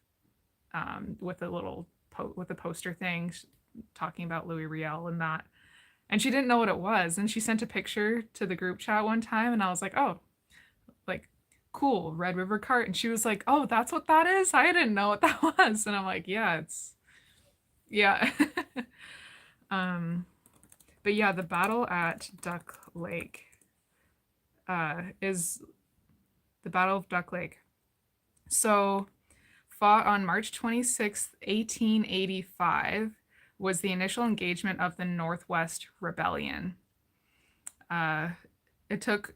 with a little with a poster thing talking about Louis Riel and that. And she didn't know what it was, and she sent a picture to the group chat one time, and I was like, "Oh, like cool, Red River cart." And she was like, "Oh, that's what that is? I didn't know what that was." And I'm like, "Yeah, it's yeah." um but yeah, the battle at Duck Lake is the Battle of Duck Lake. So, fought on March 26th, 1885, was the initial engagement of the Northwest Rebellion. Uh, it took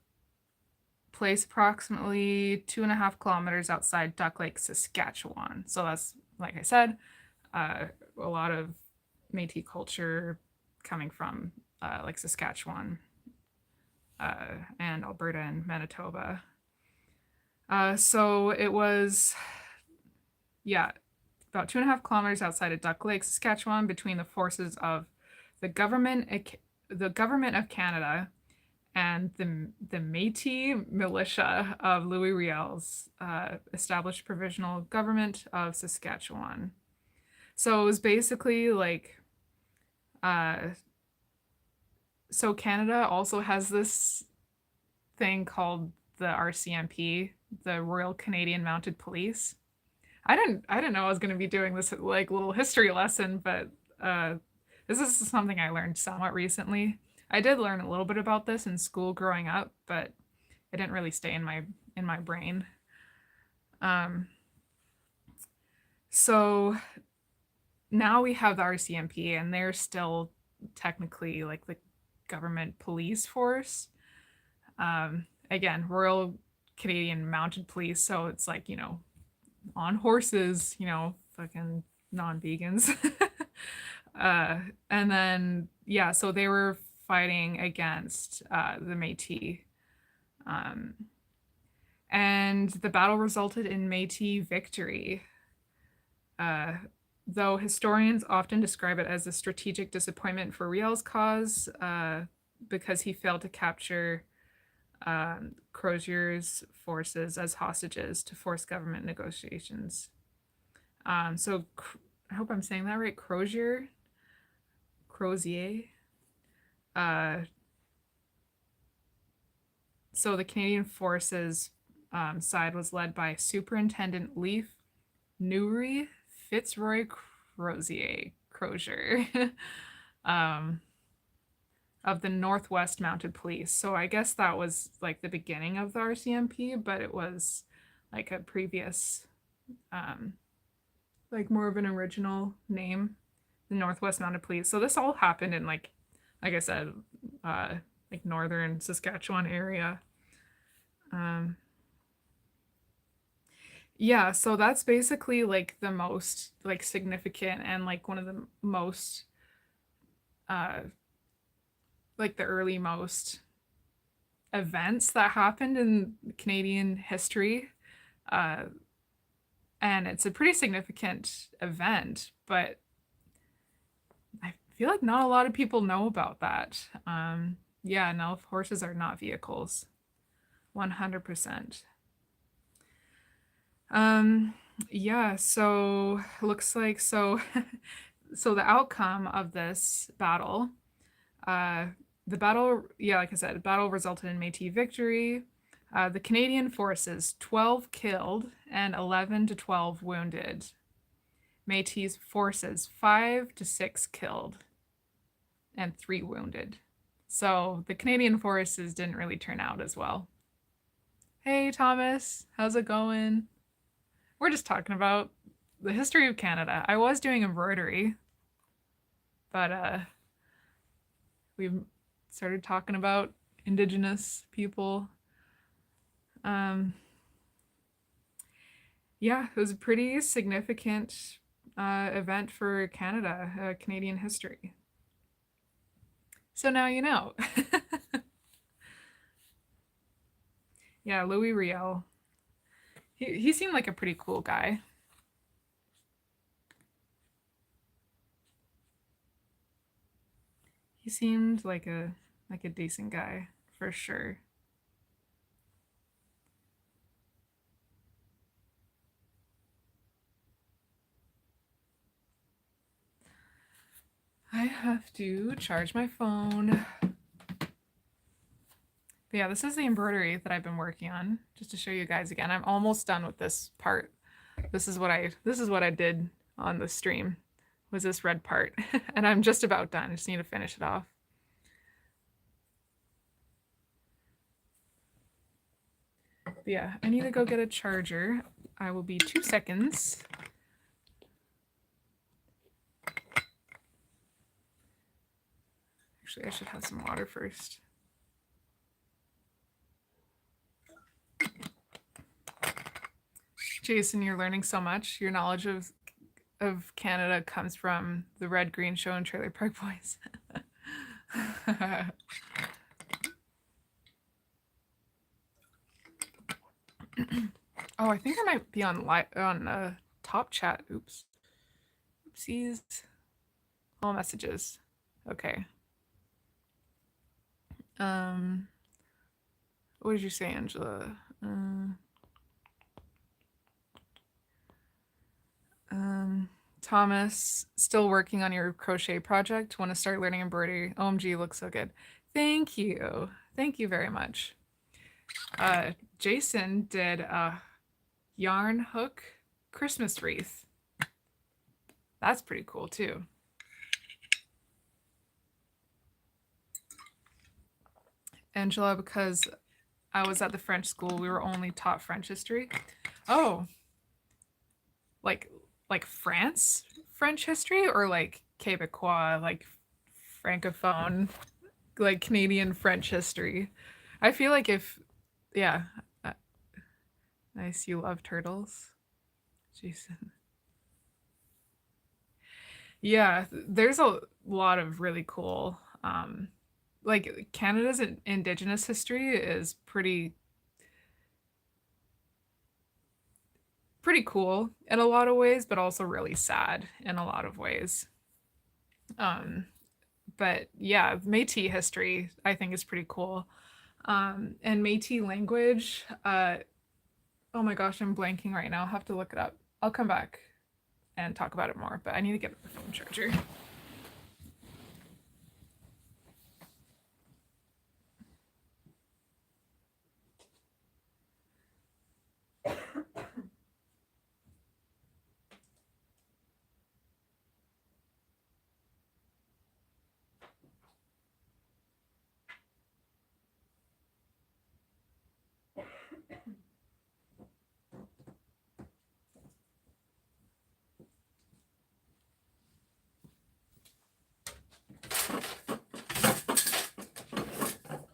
place approximately 2.5 kilometers outside Duck Lake, Saskatchewan. So that's, like I said, a lot of Métis culture coming from like Saskatchewan and Alberta and Manitoba. So it was, yeah, about 2.5 kilometers outside of Duck Lake, Saskatchewan, between the forces of the government, the government of Canada, and the Métis militia of Louis Riel's established provisional government of Saskatchewan. So it was basically like, uh, so Canada also has this thing called the RCMP, the Royal Canadian Mounted Police. I didn't know I was going to be doing this like little history lesson, but uh, this is something I learned somewhat recently. I did learn a little bit about this in school growing up, but it didn't really stay in my brain. Um, so now we have the RCMP, and they're still technically like the government police force. Again, Royal Canadian Mounted Police, so it's like, on horses, fucking non-vegans. uh, and then yeah, so they were fighting against the Métis. Um, and the battle resulted in Métis victory. Uh, though historians often describe it as a strategic disappointment for Riel's cause, because he failed to capture Crozier's forces as hostages to force government negotiations. So I hope I'm saying that right. Crozier. Uh, so the Canadian forces side was led by Superintendent Leif Newry Fitzroy Crozier um, of the Northwest Mounted Police. So I guess that was like the beginning of the RCMP, but it was like a previous, like more of an original name, the Northwest Mounted Police. So this all happened in like I said, uh, like northern Saskatchewan area. Um, yeah, so that's basically like the most like significant and like one of the most uh like the early most events that happened in Canadian history. Uh and it's a pretty significant event, but I feel like not a lot of people know about that. Yeah, no, horses are not vehicles. 100%. Um, yeah, so looks like so the outcome of this battle, uh, the battle, yeah, like I said, the battle resulted in Métis victory. The Canadian forces 12 killed and 11 to 12 wounded. Métis forces 5 to 6 killed and 3 wounded. So the Canadian forces didn't really turn out as well. Hey Thomas, how's it going? We're just talking about the history of Canada. I was doing embroidery, but we started talking about Indigenous people. Um, yeah, it was a pretty significant event for Canada, Canadian history. So now you know. Yeah, Louis Riel. He seemed like a pretty cool guy. He seemed like a decent guy for sure. I have to charge my phone. But yeah, this is the embroidery that I've been working on, just to show you guys again. I'm almost done with this part. This is what I did on the stream, was this red part. And I'm just about done. I just need to finish it off. But yeah, I need to go get a charger. I will be 2 seconds. Actually, I should have some water first. Jason, you're learning so much. Your knowledge of Canada comes from the Red Green Show and Trailer Park Boys. Oh, I think I might be on top chat. Oops. Oopsies. All messages. Okay. What did you say, Angela? Thomas, still working on your crochet project. Want to start learning embroidery. OMG, looks so good. Thank you. Thank you very much. Jason did a yarn hook Christmas wreath. That's pretty cool too. Angela, because I was at the French school, we were only taught French history. Oh, like France French history, or like Quebecois, like Francophone, like Canadian French history. I feel like yeah. Nice, you love turtles. Jason. Yeah, there's a lot of really cool, like Canada's indigenous history is pretty cool in a lot of ways, but also really sad in a lot of ways. But yeah, Métis history I think is pretty cool. And Métis language, oh my gosh, I'm blanking right now. I'll have to look it up. I'll come back and talk about it more, but I need to get the phone charger.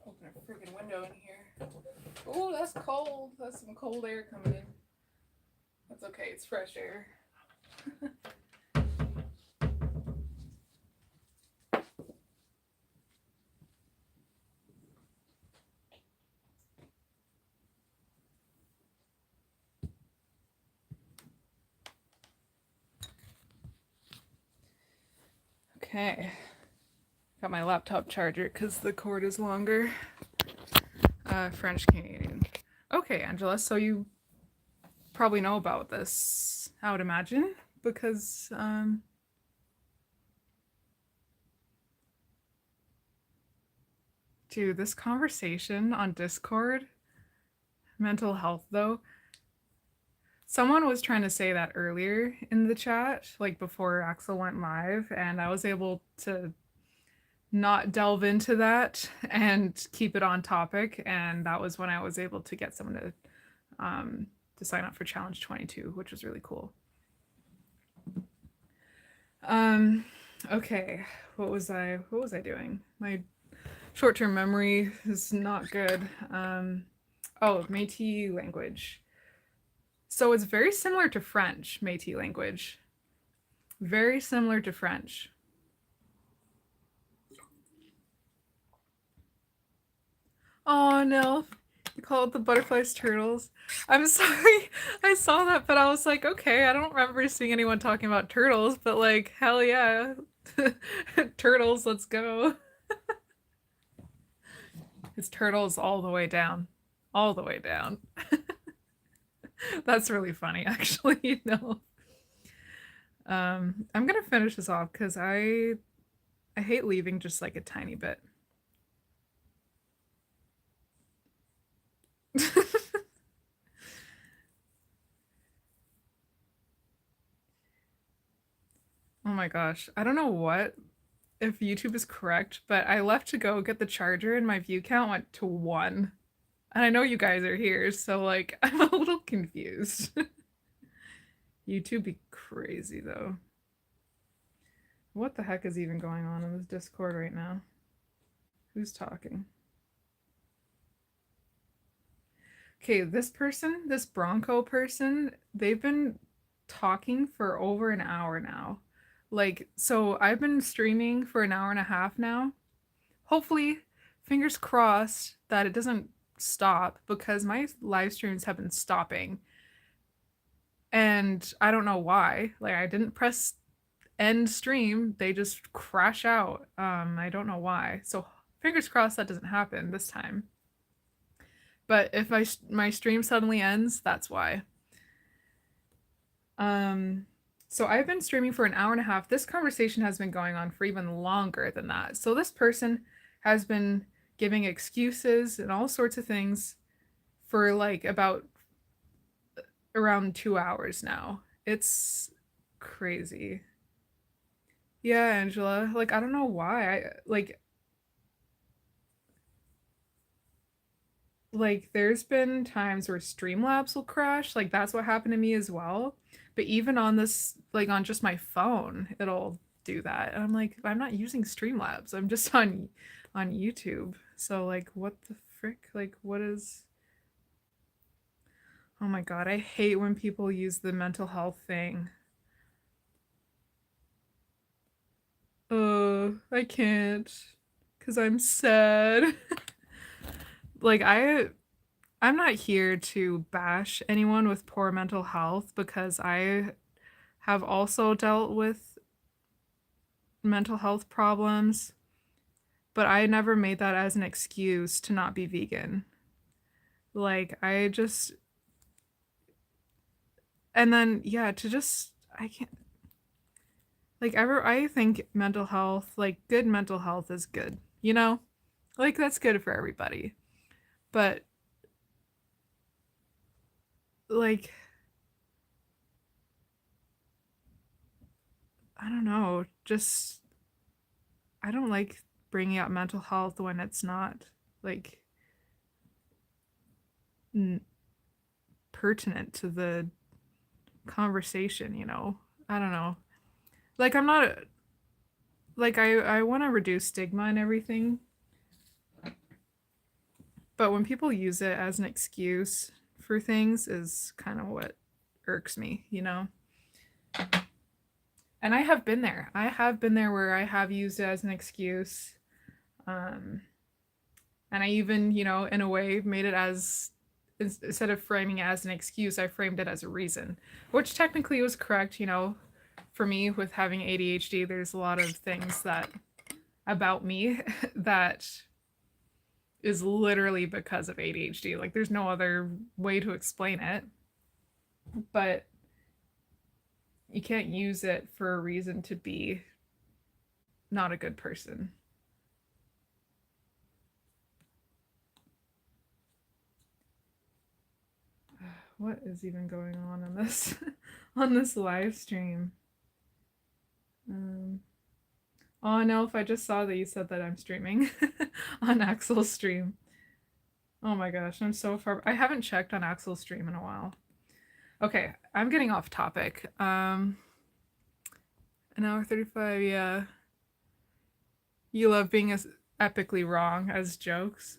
Open a freaking window in here. Oh, that's cold. That's some cold air coming in. That's okay, it's fresh air. Okay. Got my laptop charger because the cord is longer. French Canadian. Okay, Angela, so you probably know about this, I would imagine, because dude, this conversation on Discord, mental health though, someone was trying to say that earlier in the chat, like before Axel went live, and I was able to not delve into that and keep it on topic, and that was when I was able to get someone to sign up for Challenge 22, which was really cool. Okay, what was I doing? My short-term memory is not good. Oh, Métis language. So it's very similar to French, Métis language. Very similar to French. Oh no, you call it the butterflies turtles. I'm sorry, I saw that, but I was like, okay, I don't remember seeing anyone talking about turtles, but like, hell yeah, turtles, let's go. It's turtles all the way down, all the way down. That's really funny, actually. No. I'm gonna finish this off because I I hate leaving just like a tiny bit. Oh my gosh. I don't know what if YouTube is correct, but I left to go get the charger and my view count went to 1. And I know you guys are here, so like I'm a little confused. YouTube be crazy though. What the heck is even going on in this Discord right now? Who's talking? Okay, this person, this Bronco person, they've been talking for over an hour now. Like, so I've been streaming for an hour and a half now. Hopefully, fingers crossed that it doesn't stop because my live streams have been stopping. And I don't know why. Like, I didn't press end stream, they just crash out. I don't know why. So, fingers crossed that doesn't happen this time. But if my stream suddenly ends, that's why. Um, so I've been streaming for an hour and a half. This conversation has been going on for even longer than that. So this person has been giving excuses and all sorts of things for like about around 2 hours now. It's crazy. Yeah, Angela. Like I don't know why. Like there's been times where Streamlabs will crash. Like that's what happened to me as well. But even on this, like on just my phone, it'll do that. And I'm like, I'm not using Streamlabs. I'm just on YouTube. So like what the frick? Like what is Oh my God, I hate when people use the mental health thing. I can't because I'm sad. Like I'm not here to bash anyone with poor mental health because I have also dealt with mental health problems, but I never made that as an excuse to not be vegan. Like, I just, and then, yeah, to just, I can't, like, ever, I think mental health, like, good mental health is good, you know? Like, that's good for everybody. But, like, I don't know, just, I don't like bringing up mental health when it's not, like, n- pertinent to the conversation, you know? I don't know. Like I'm not like I want to reduce stigma and everything, but when people use it as an excuse for things is kind of what irks me, you know? And I have been there. I have been there where I have used it as an excuse. Um and I even, you know, in a way made it as instead of framing it as an excuse, I framed it as a reason, which technically was correct, you know. For me with having ADHD, there's a lot of things that about me that is literally because of ADHD. Like there's no other way to explain it. But you can't use it for a reason to be not a good person. What is even going on in this on this live stream? Um, oh no, if I just saw that you said that I'm streaming on Axel's stream. Oh my gosh, I'm so far. I haven't checked on Axel's stream in a while. Okay, I'm getting off topic. An hour 35, yeah. You love being as epically wrong as jokes.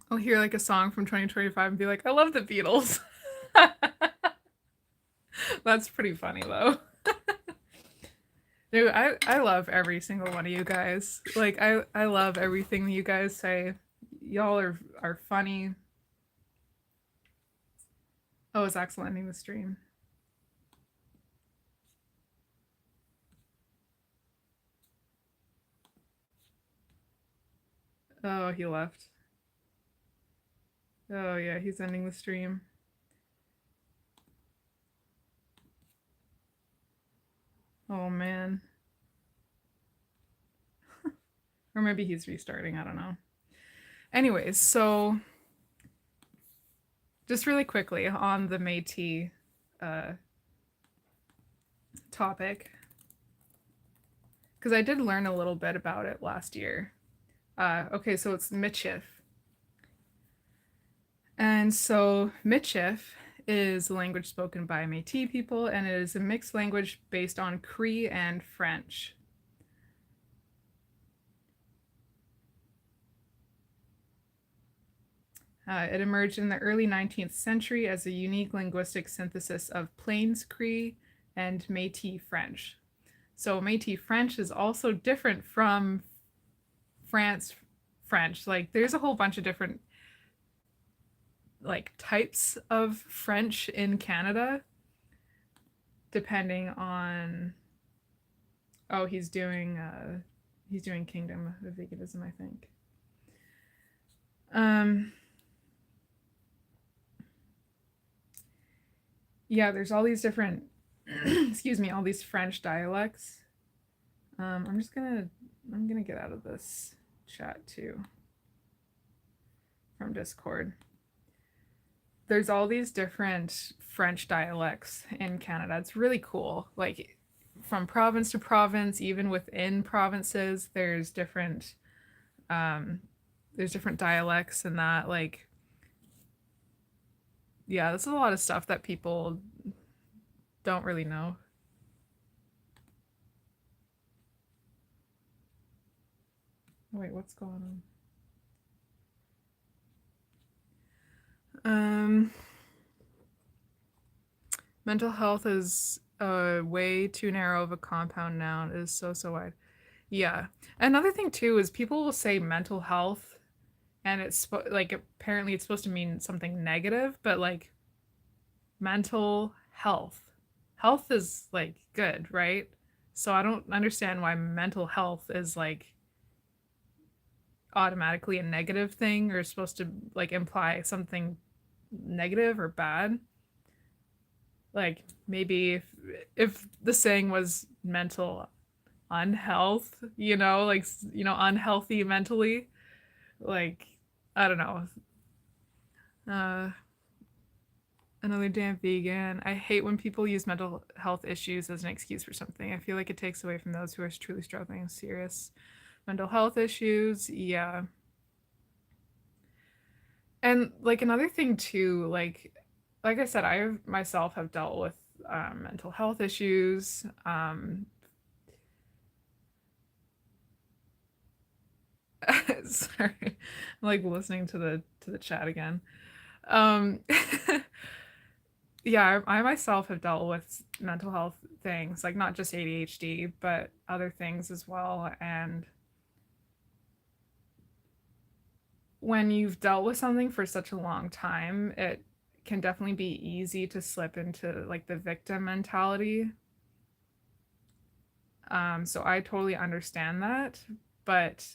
I'll hear like a song from 2025 and be like, I love the Beatles. That's pretty funny though. Dude, I love every single one of you guys. Like I love everything that you guys say. Y'all are funny. Oh, it's excellent ending the stream. Oh, he left. Oh yeah, he's ending the stream. Oh man. Or maybe he's restarting, I don't know. Anyways, so just really quickly on the Métis uh, topic, because I did learn a little bit about it last year. Okay, so it's Michif. And so Michif is a language spoken by Métis people, and it is a mixed language based on Cree and French. It emerged in the early 19th century as a unique linguistic synthesis of Plains Cree and Métis French. So Métis French is also different from France French. Like there's a whole bunch of different like types of French in Canada depending on oh he's doing Kingdom of Veganism, I think. Um yeah, there's all these different excuse me, all these French dialects. I'm gonna get out of this chat too from Discord. There's all these different French dialects in Canada. It's really cool. Like from province to province, even within provinces, um there's different dialects and that like yeah, this is a lot of stuff that people don't really know. Wait, what's going on? Mental health is way too narrow of a compound noun. It is so wide. Yeah. Another thing too is people will say mental health and like apparently it's supposed to mean something negative, but like mental health. Health is like good, right? So I don't understand why mental health is like automatically a negative thing or supposed to like imply something negative or bad. Like maybe if the saying was mental unhealth, like unhealthy mentally, like I don't know. Uh Another damn vegan. I hate when people use mental health issues as an excuse for something. I feel like it takes away from those who are truly struggling with serious mental health issues. Yeah. And like another thing too, like I said, I myself have dealt with mental health issues. Sorry, I'm like listening to the chat again. Um, yeah, I myself have dealt with mental health things, like not just ADHD, but other things as well. And when you've dealt with something for such a long time, it can definitely be easy to slip into like the victim mentality. So I totally understand that, but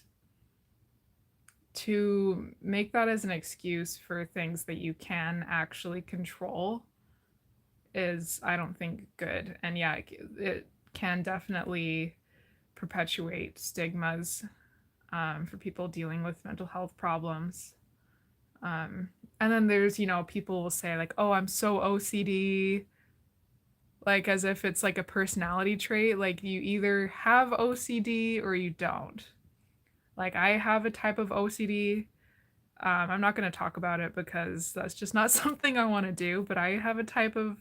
to make that as an excuse for things that you can actually control is, I don't think, good. And yeah, it can definitely perpetuate stigmas for people dealing with mental health problems. And then there's, people will say, like, oh, I'm so OCD, like as if it's like a personality trait. Like you either have OCD or you don't. Like I have a type of OCD. I'm not going to talk about it because that's just not something I want to do, but I have a type of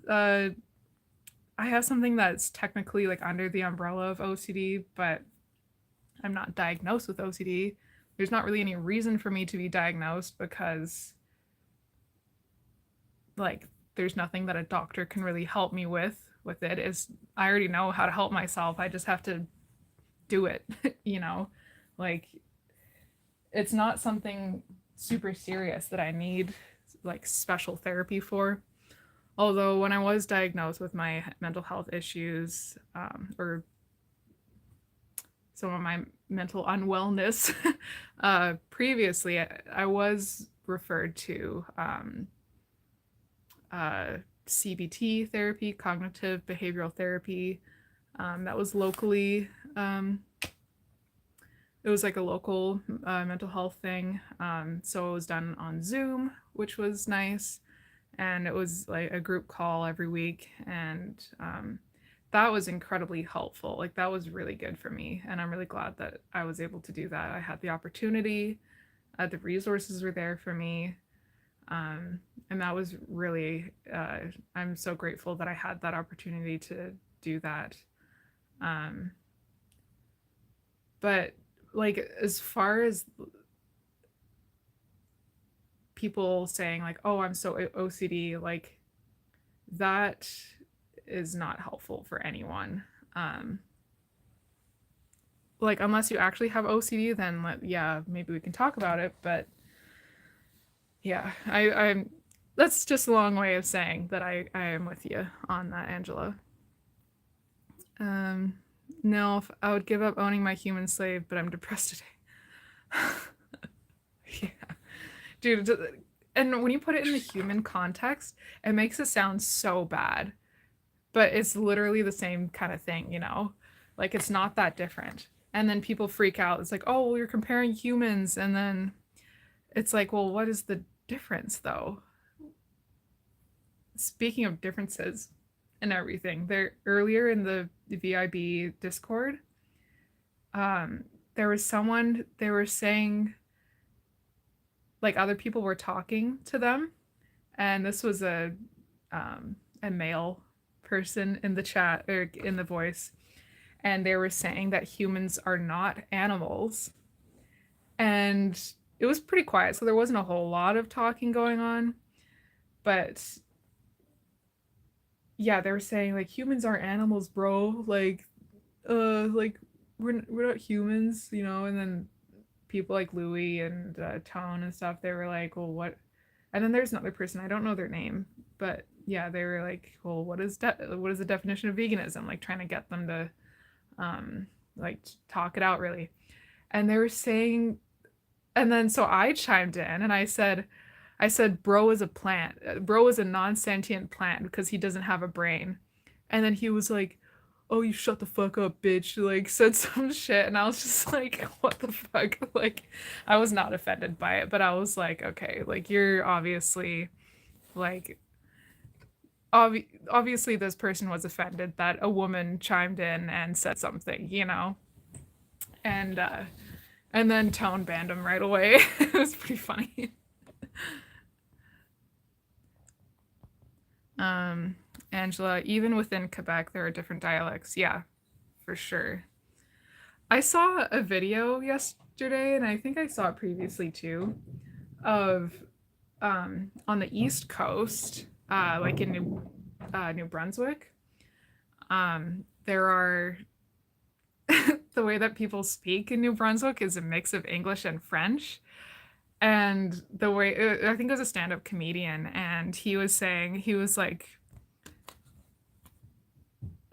uh I have something that's technically like under the umbrella of OCD, but I'm not diagnosed with OCD. There's not really any reason for me to be diagnosed because like there's nothing that a doctor can really help me with it. Is I already know how to help myself. I just have to do it, you know? Like it's not something super serious that I need like special therapy for. Although when I was diagnosed with my mental health issues, or some of my mental unwellness, previously, I was referred to uh, CBT therapy, cognitive behavioral therapy, that was locally. It was like a local mental health thing. So it was done on Zoom, which was nice, and it was like a group call every week, and that was incredibly helpful. Like that was really good for me, and I'm really glad that I was able to do that. I had the opportunity, the resources were there for me, and that was really. I'm so grateful that I had that opportunity to do that. Um, but like as far as people saying like, "Oh, I'm so OCD," like that is not helpful for anyone. Um, like unless you actually have OCD, then yeah, maybe we can talk about it. But yeah, I'm. That's just a long way of saying that I am with you on that, Angela. Um, no, I would give up owning my human slave, but I'm depressed today. Yeah, dude. And when you put it in the human context, it makes it sound so bad. But it's literally the same kind of thing, you know? Like it's not that different. And then people freak out. It's like, oh, well, you're comparing humans. And then it's like, well, what is the difference though? Speaking of differences and everything, there earlier in the VIB Discord, there was someone they were saying like other people were talking to them, and this was a male person in the chat or in the voice, and they were saying that humans are not animals. And it was pretty quiet, so there wasn't a whole lot of talking going on. But yeah, they were saying like humans aren't animals, bro. Like we're not humans, you know. And then people like Louis and Tone and stuff, they were like, well, what? And then there's another person, I don't know their name, but yeah, they were like, well, what is the definition of veganism? Like trying to get them to like talk it out really. And they were saying, and then so I chimed in and I said, bro is a plant. Bro is a non-sentient plant because he doesn't have a brain. And then he was like, oh, you shut the fuck up, bitch. Like, said some shit. And I was just like, what the fuck? Like, I was not offended by it, but I was like, okay, like, you're obviously, like, obviously this person was offended that a woman chimed in and said something, you know? And, uh, and then Tone banned him right away. It was pretty funny. Um, Angela, even within Quebec, there are different dialects. Yeah, for sure. I saw a video yesterday, and I think I saw it previously too, of on the East Coast, like in New Brunswick, there are the way that people speak in New Brunswick is a mix of English and French. And the way I think it was a stand-up comedian, and he was saying he was like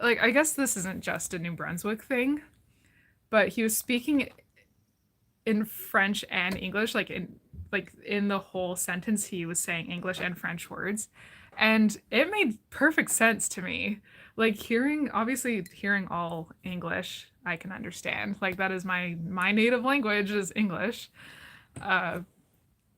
I guess this isn't just a New Brunswick thing, but he was speaking in French and English, like in the whole sentence he was saying English and French words. And it made perfect sense to me. Like obviously hearing all English, I can understand. Like that is my native language is English. Uh,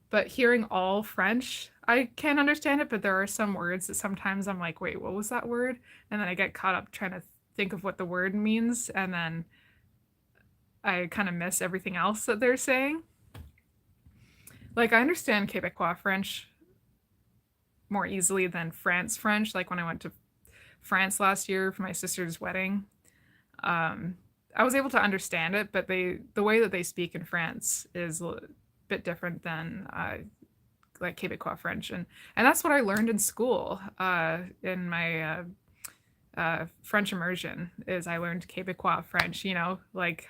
but hearing all French, I can understand it, but there are some words that sometimes I'm like, wait, what was that word? And then I get caught up trying to think of what the word means, and then I kind of miss everything else that they're saying. Like I understand Quebecois French more easily than France French. Like when I went to France last year for my sister's wedding, um, I was able to understand it, but the way that they speak in France is a bit different than like Quebecois French, and that's what I learned in school in my French immersion. Is I learned Quebecois French. You know, like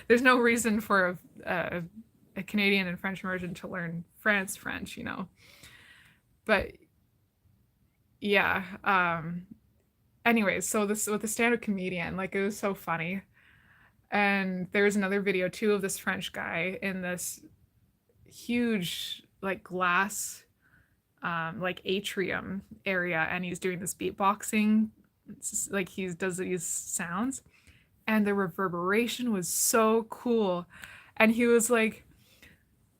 there's no reason for a Canadian and French immersion to learn France French. You know, but yeah. Anyways, so this with the stand-up comedian, like it was so funny. And there's another video too of this French guy in this huge like glass like atrium area, and he's doing this beatboxing like he does these sounds, and the reverberation was so cool. And he was like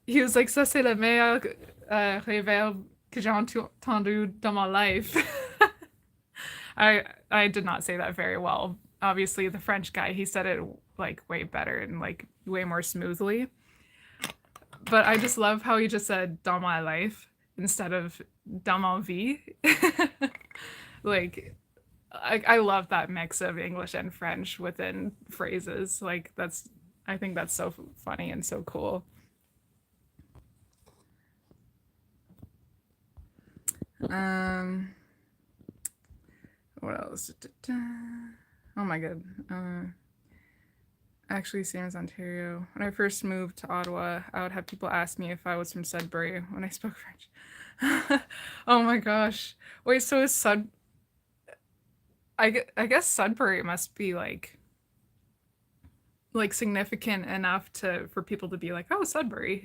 ça c'est le meilleur réverb que j'ai entendu dans ma life. I did not say that very well. Obviously, the French guy, he said it like way better and like way more smoothly. But I just love how he just said dans my life instead of dans ma vie. Like I love that mix of English and French within phrases. Like I think that's so funny and so cool. Um, what else? Oh my god. Actually, same as Ontario. When I first moved to Ottawa, I would have people ask me if I was from Sudbury when I spoke French. Oh my gosh. Wait, so is I guess Sudbury must be like significant enough to for people to be like, "Oh, Sudbury,"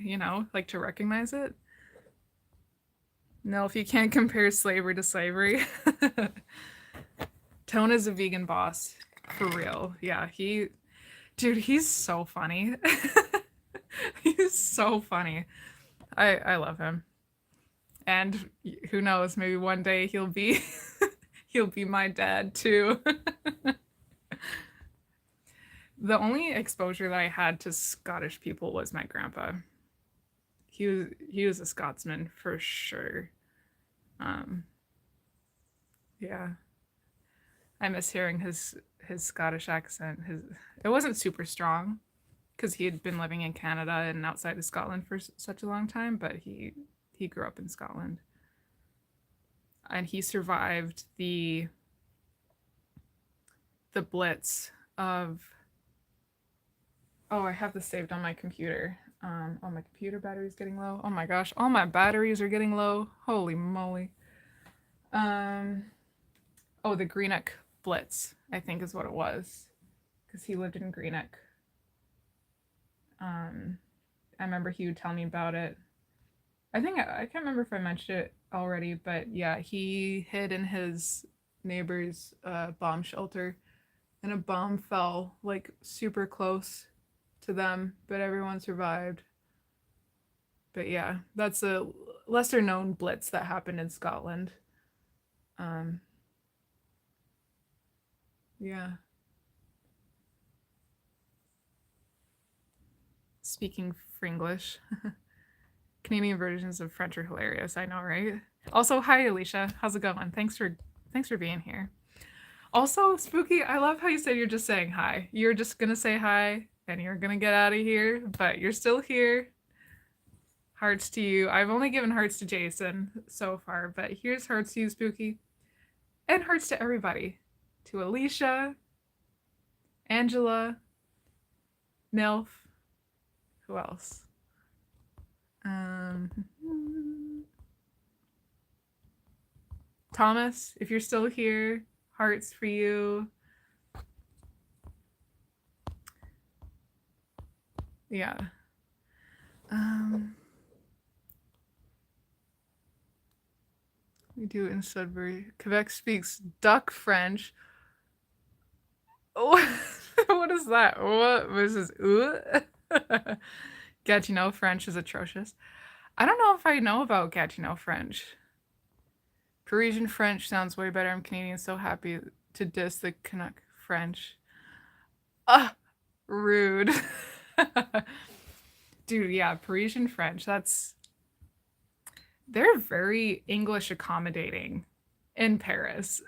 like to recognize it. No, if you can't compare slavery to slavery. Tone is a vegan boss for real. Yeah, dude, he's so funny. He's so funny. I love him. And who knows, maybe one day he'll be he'll be my dad too. The only exposure that I had to Scottish people was my grandpa. He was a Scotsman for sure. Um, yeah, I miss hearing his Scottish accent. It wasn't super strong because he had been living in Canada and outside of Scotland for such a long time, but he grew up in Scotland and he survived the Blitz of. Oh, I have this saved on my computer. Oh, my computer battery's getting low. Oh my gosh, all my batteries are getting low. Holy moly. Um, oh, the Greenock Blitz, I think is what it was, because he lived in Greenock. Um, I remember he would tell me about it. I think I can't remember if I mentioned it already, but yeah, he hid in his neighbor's bomb shelter, and a bomb fell like super close to them, but everyone survived. But yeah, that's a lesser known blitz that happened in Scotland. Um, yeah. Speaking Frenglish. Canadian versions of French are hilarious. I know, right? Also, hi Alicia. How's it going? Thanks for being here. Also, Spooky, I love how you said you're just saying hi. You're just gonna say hi and you're gonna get out of here, but you're still here. Hearts to you. I've only given hearts to Jason so far, but here's hearts to you, Spooky. And hearts to everybody. To Alicia, Angela, Nilf. Who else? Um, Thomas, if you're still here, hearts for you. Yeah. We do it in Sudbury. Quebec speaks duck French. Oh, what is that? What versus Gatineau French is atrocious. I don't know if I know about Gatineau French. Parisian French sounds way better. I'm Canadian, so happy to diss the Canuck French. Ah, rude. Dude, yeah, Parisian French. They're very English accommodating in Paris.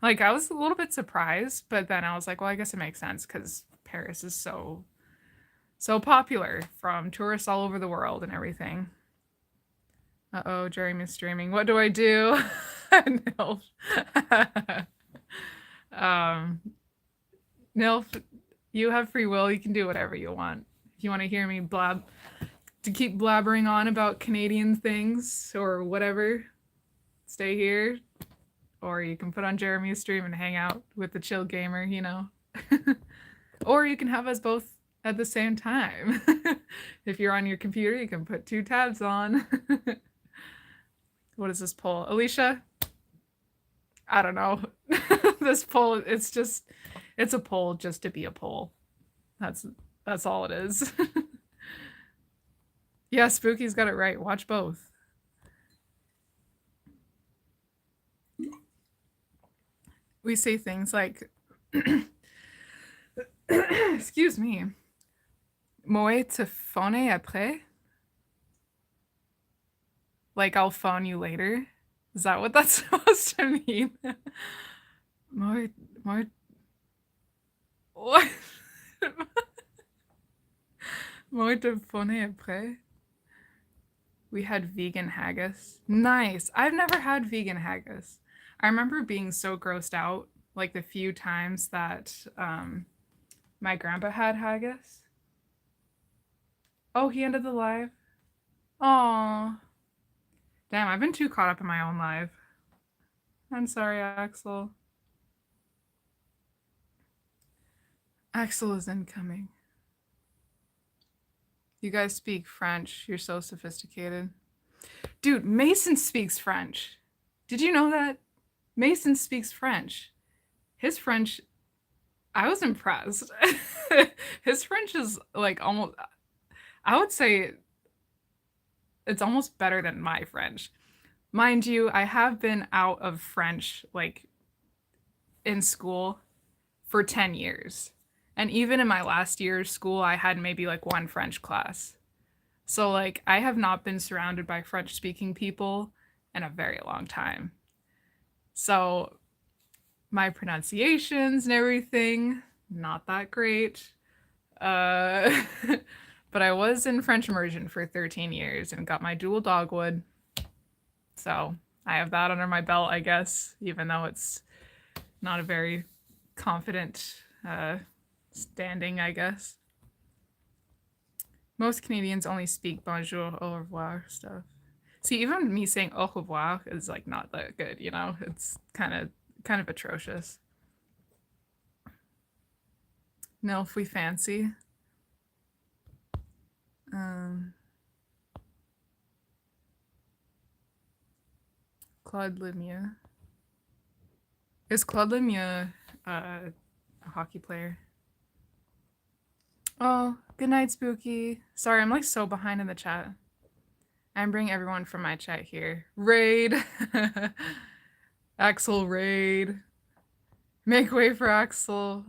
Like I was a little bit surprised, but then I was like, well, I guess it makes sense because Paris is so popular from tourists all over the world and everything. Uh-oh, Jeremy's streaming. What do I do? Nilf. um, Nilf, you have free will. You can do whatever you want. If you want to hear me keep blabbering on about Canadian things or whatever, stay here. Or you can put on Jeremy's stream and hang out with the chill gamer, Or you can have us both at the same time. If you're on your computer, you can put two tabs on. What is this poll? Alicia, I don't know. This poll, it's a poll just to be a poll. That's that's all it is. Yeah, Spooky's got it right. Watch both. We say things like, excuse me, moi te phone après? Like, I'll phone you later? Is that what that's supposed to mean? Moi, moi, what? Moi te phone après? We had vegan haggis. Nice. I've never had vegan haggis. I remember being so grossed out like the few times that my grandpa had haggis. Oh, he ended the live. Oh, damn! I've been too caught up in my own life. I'm sorry, Axel. Axel is incoming. You guys speak French. You're so sophisticated. Dude, Mason speaks French. Did you know that? Mason speaks French. His French, I was impressed. His French is like almost, I would say it's almost better than my French. Mind you, I have been out of French like in school for 10 years. And even in my last year of school, I had maybe like one French class. So like I have not been surrounded by French speaking people in a very long time. So my pronunciations and everything, not that great. Uh, but I was in French immersion for 13 years and got my dual dogwood. So I have that under my belt, I guess, even though it's not a very confident standing, I guess. Most Canadians only speak bonjour, au revoir stuff. See, even me saying au revoir is like not that good, you know? It's kind of atrocious. No, if we fancy. Um, Claude Lemieux. Is Claude Lemieux a hockey player? Oh, good night, Spooky. Sorry, I'm like so behind in the chat. I'm bringing everyone from my chat here. Raid. Axel Raid. Make way for Axel.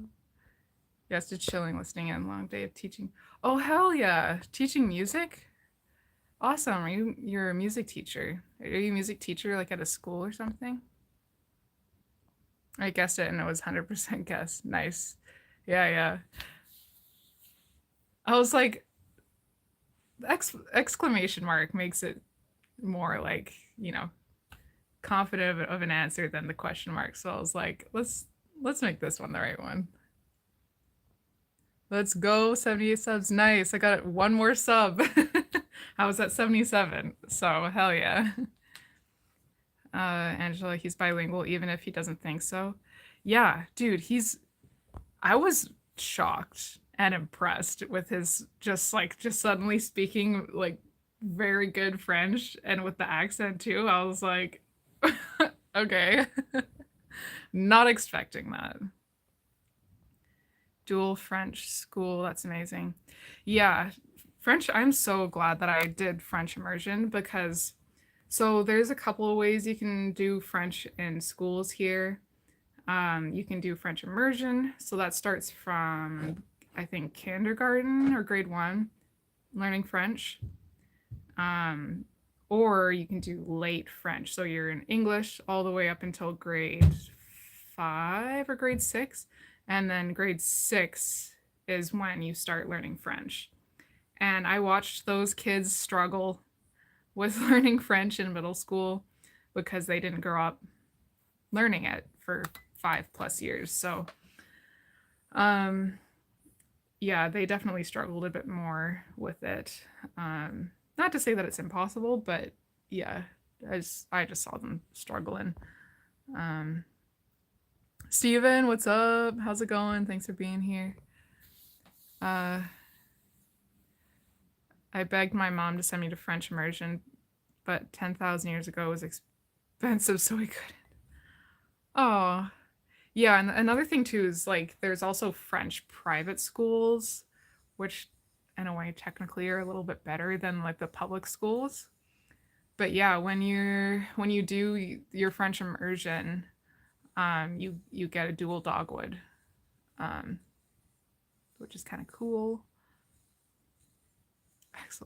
Yes, just chilling, listening in. Long day of teaching. Oh, hell yeah. Teaching music? Awesome. You're a music teacher? Are you a music teacher like at a school or something? I guessed it and it was 100% guess. Nice. Yeah, yeah. I was like, exclamation mark makes it more like, confident of an answer than the question mark. So I was like, let's make this one the right one. Let's go. 78 subs. Nice. I got one more sub. I was at 77. So hell yeah. Angela, he's bilingual even if he doesn't think so. Yeah, dude, I was shocked and impressed with his just suddenly speaking like very good French and with the accent too. I was like, okay. Not expecting that. Dual French school, that's amazing. Yeah, French, I'm so glad that I did French immersion because so there's a couple of ways you can do French in schools here. You can do French immersion. So that starts from, I think, kindergarten or grade one, learning French. Or you can do late French. So you're in English all the way up until grade five or grade six. And then grade six is when you start learning French. And I watched those kids struggle with learning French in middle school because they didn't grow up learning it for 5+ years. So, yeah, they definitely struggled a bit more with it. Not to say that it's impossible, but yeah, I just saw them struggling. Steven, what's up? How's it going? Thanks for being here. I begged my mom to send me to French immersion, but 10,000 years ago was expensive, so we couldn't. Oh, yeah, and another thing too is like there's also French private schools, which in a way technically are a little bit better than like the public schools. But yeah, when you do your French immersion, you get a dual dogwood, um, which is kind of cool.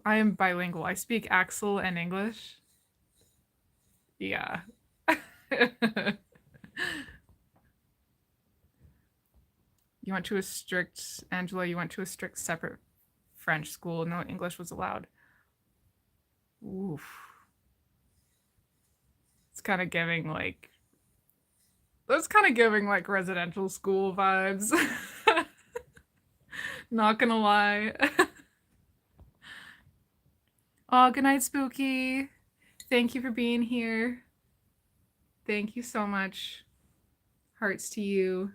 I am bilingual. I speak Axel and English. Yeah. You went to a strict, Angela, you went to a strict separate French school. No English was allowed. Oof. It's kind of giving like, that's kind of giving like residential school vibes. Not gonna lie. Oh, good night, Spooky. Thank you for being here. Thank you so much. Hearts to you.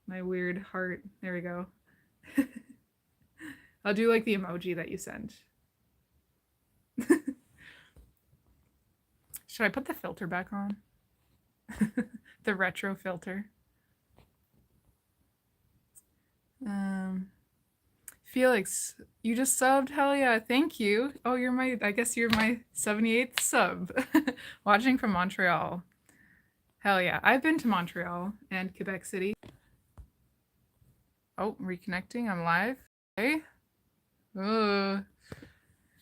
My weird heart. There we go. I'll do like the emoji that you sent. Should I put the filter back on? The retro filter. Felix, you just subbed? Hell yeah, thank you. Oh, I guess you're my 78th sub. Watching from Montreal. Hell yeah, I've been to Montreal and Quebec City. Oh, reconnecting, I'm live. Okay.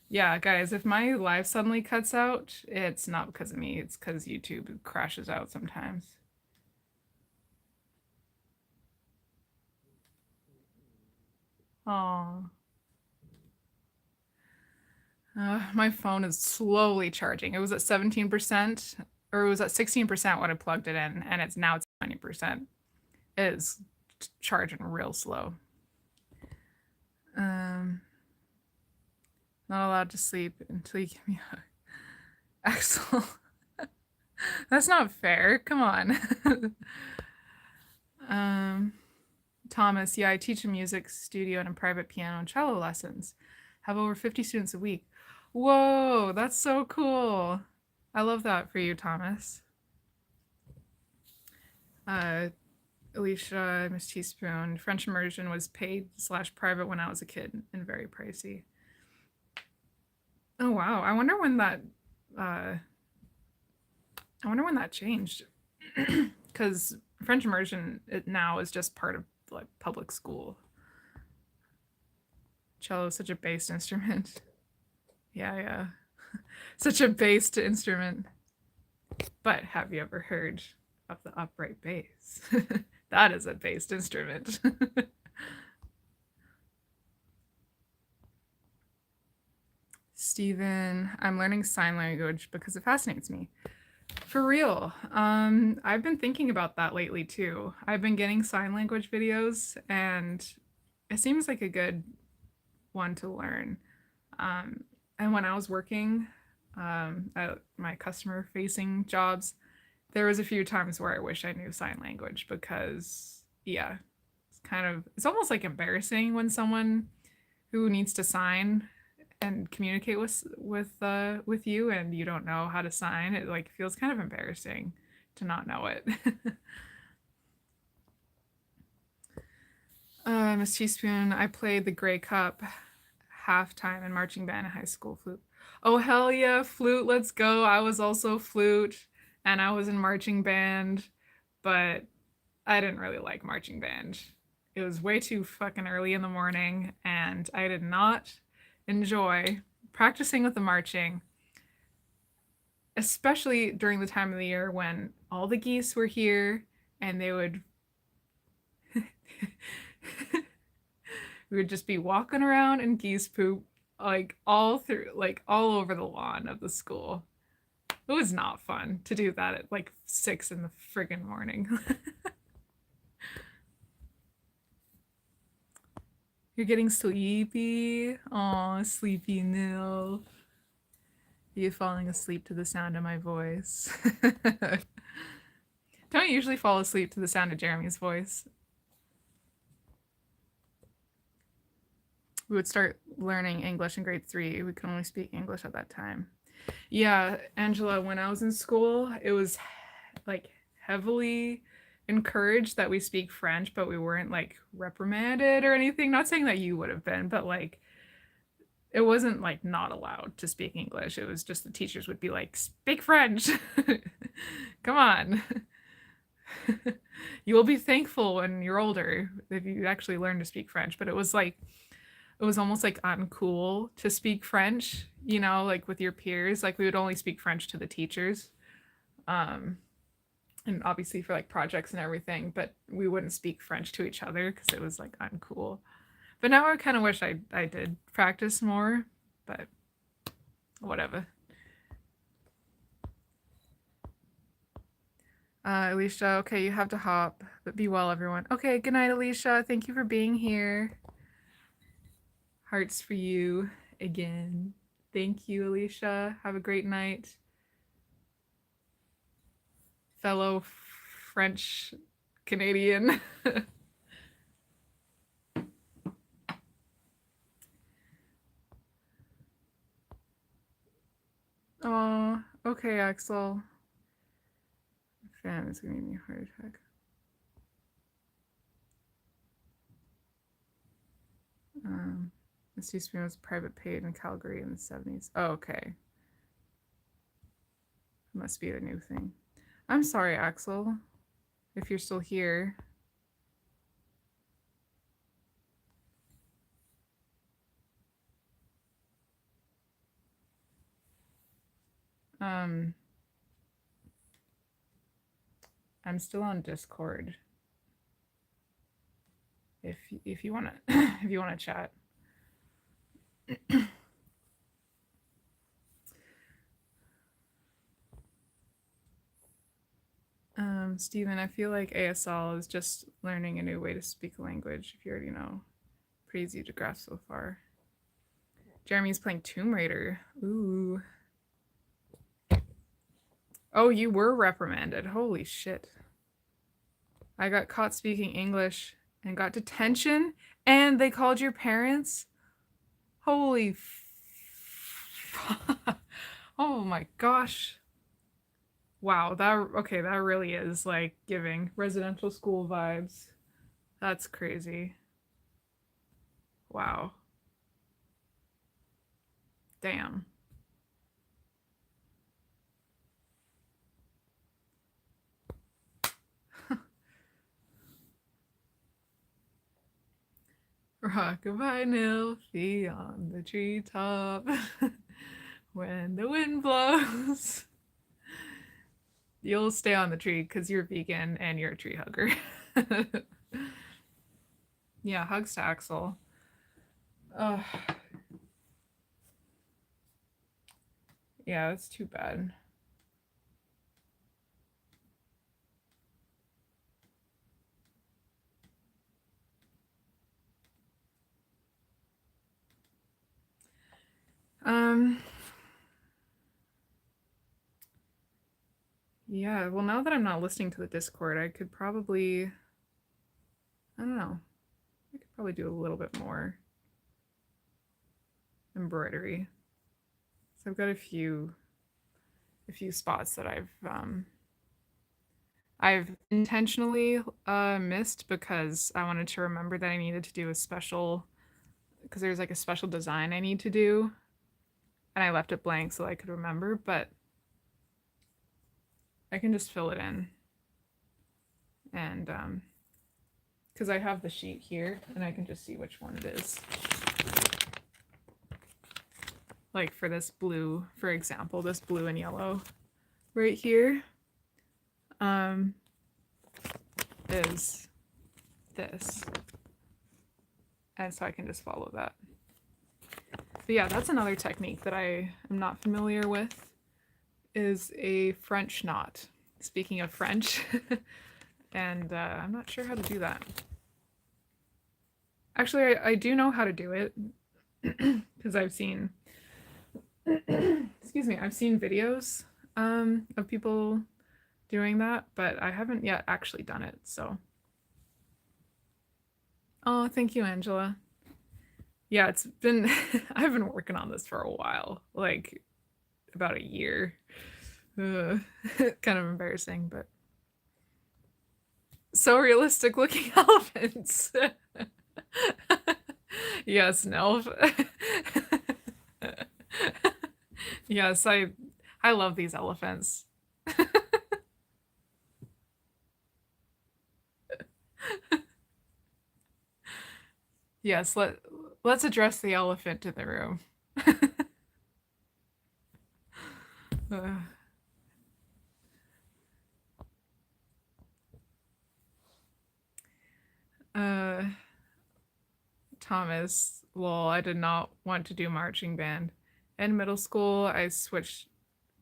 Yeah, guys, if my live suddenly cuts out, it's not because of me, it's because YouTube crashes out sometimes. Oh. My phone is slowly charging. It was at 17%, or it was at 16% when I plugged it in, and now it's 20%. It is charging real slow. Um, Not allowed to sleep until you give me a Axel. That's not fair. Come on. Thomas, yeah, I teach a music studio and a private piano and cello lessons. Have over 50 students a week. Whoa, that's so cool. I love that for you, Thomas. Alicia, Miss Teaspoon, French immersion was paid / private when I was a kid and very pricey. Oh wow, I wonder when that changed. Because French immersion now is just part of like public school. Cello is such a based instrument. Yeah. Such a based instrument. But have you ever heard of the upright bass? That is a based instrument. Steven, I'm learning sign language because it fascinates me. For real. I've been thinking about that lately too. I've been getting sign language videos and it seems like a good one to learn. And when I was working at my customer facing jobs, there was a few times where I wish I knew sign language because yeah, it's almost like embarrassing when someone who needs to sign and communicate with you and you don't know how to sign. It like feels kind of embarrassing to not know it. Miss Teaspoon, I played the Grey Cup halftime in marching band in high school. Flute. Oh hell yeah, flute, let's go. I was also flute and I was in marching band, but I didn't really like marching band. It was way too fucking early in the morning and I did not enjoy practicing with the marching, especially during the time of the year when all the geese were here and they would we would just be walking around in geese poop like all over the lawn of the school. It was not fun to do that at like 6 in the friggin' morning. You're getting sleepy. Aw, sleepy Nil. You falling asleep to the sound of my voice. Don't usually fall asleep to the sound of Jeremy's voice. We would start learning English in grade 3. We could only speak English at that time. Yeah, Angela, when I was in school, it was like heavily encouraged that we speak French, but we weren't like reprimanded or anything. Not saying that you would have been, but like it wasn't like not allowed to speak English. It was just the teachers would be like, speak French. Come on. You will be thankful when you're older if you actually learn to speak French. But it was like, it was almost like uncool to speak French, you know, like with your peers. Like we would only speak French to the teachers. Um, and obviously for like projects and everything, but we wouldn't speak French to each other because it was like uncool. But now I kind of wish I did practice more, but whatever. Alicia, okay, you have to hop, but be well, everyone. Okay, good night, Alicia. Thank you for being here. Hearts for you again. Thank you, Alicia. Have a great night. Fellow French Canadian. Oh, okay, Axel. Fam is gonna give me a heart attack. This used to be was private paid in Calgary in the 70s. Oh, okay. Must be a new thing. I'm sorry, Axel, if you're still here. I'm still on Discord. If you wanna if you wanna chat. Stephen, I feel like ASL is just learning a new way to speak a language if you already know. Pretty easy to grasp so far. Jeremy's playing Tomb Raider. Ooh. Oh, you were reprimanded. Holy shit. I got caught speaking English and got detention, and they called your parents? Holy oh my gosh. Wow, that really is like giving residential school vibes. That's crazy. Wow. Damn. Rockabye Nilfie on the treetop when the wind blows. You'll stay on the tree because you're vegan and you're a tree hugger. Yeah, hugs to Axel. Yeah, that's too bad. Yeah, well, now that I'm not listening to the Discord, I could probably, I don't know, I could probably do a little bit more embroidery. So I've got a few spots that I've intentionally missed because I wanted to remember that I needed to do a special, because there's like a special design I need to do, and I left it blank so I could remember, but I can just fill it in. And because I have the sheet here and I can just see which one it is. Like for this blue, for example, this blue and yellow right here is this. And so I can just follow that. But yeah, that's another technique that I am not familiar with, is a French knot. Speaking of French, and I'm not sure how to do that. Actually, I do know how to do it because I've seen, excuse me, I've seen videos of people doing that, but I haven't yet actually done it, so. Oh, thank you, Angela. Yeah, it's been, I've been working on this for a while, like about a year. Kind of embarrassing, but so realistic looking elephants. Yes, Nelf. Yes, I love these elephants. Yes, let's address the elephant in the room. Uh, uh, Thomas, lol, I did not want to do marching band. In middle school, I switched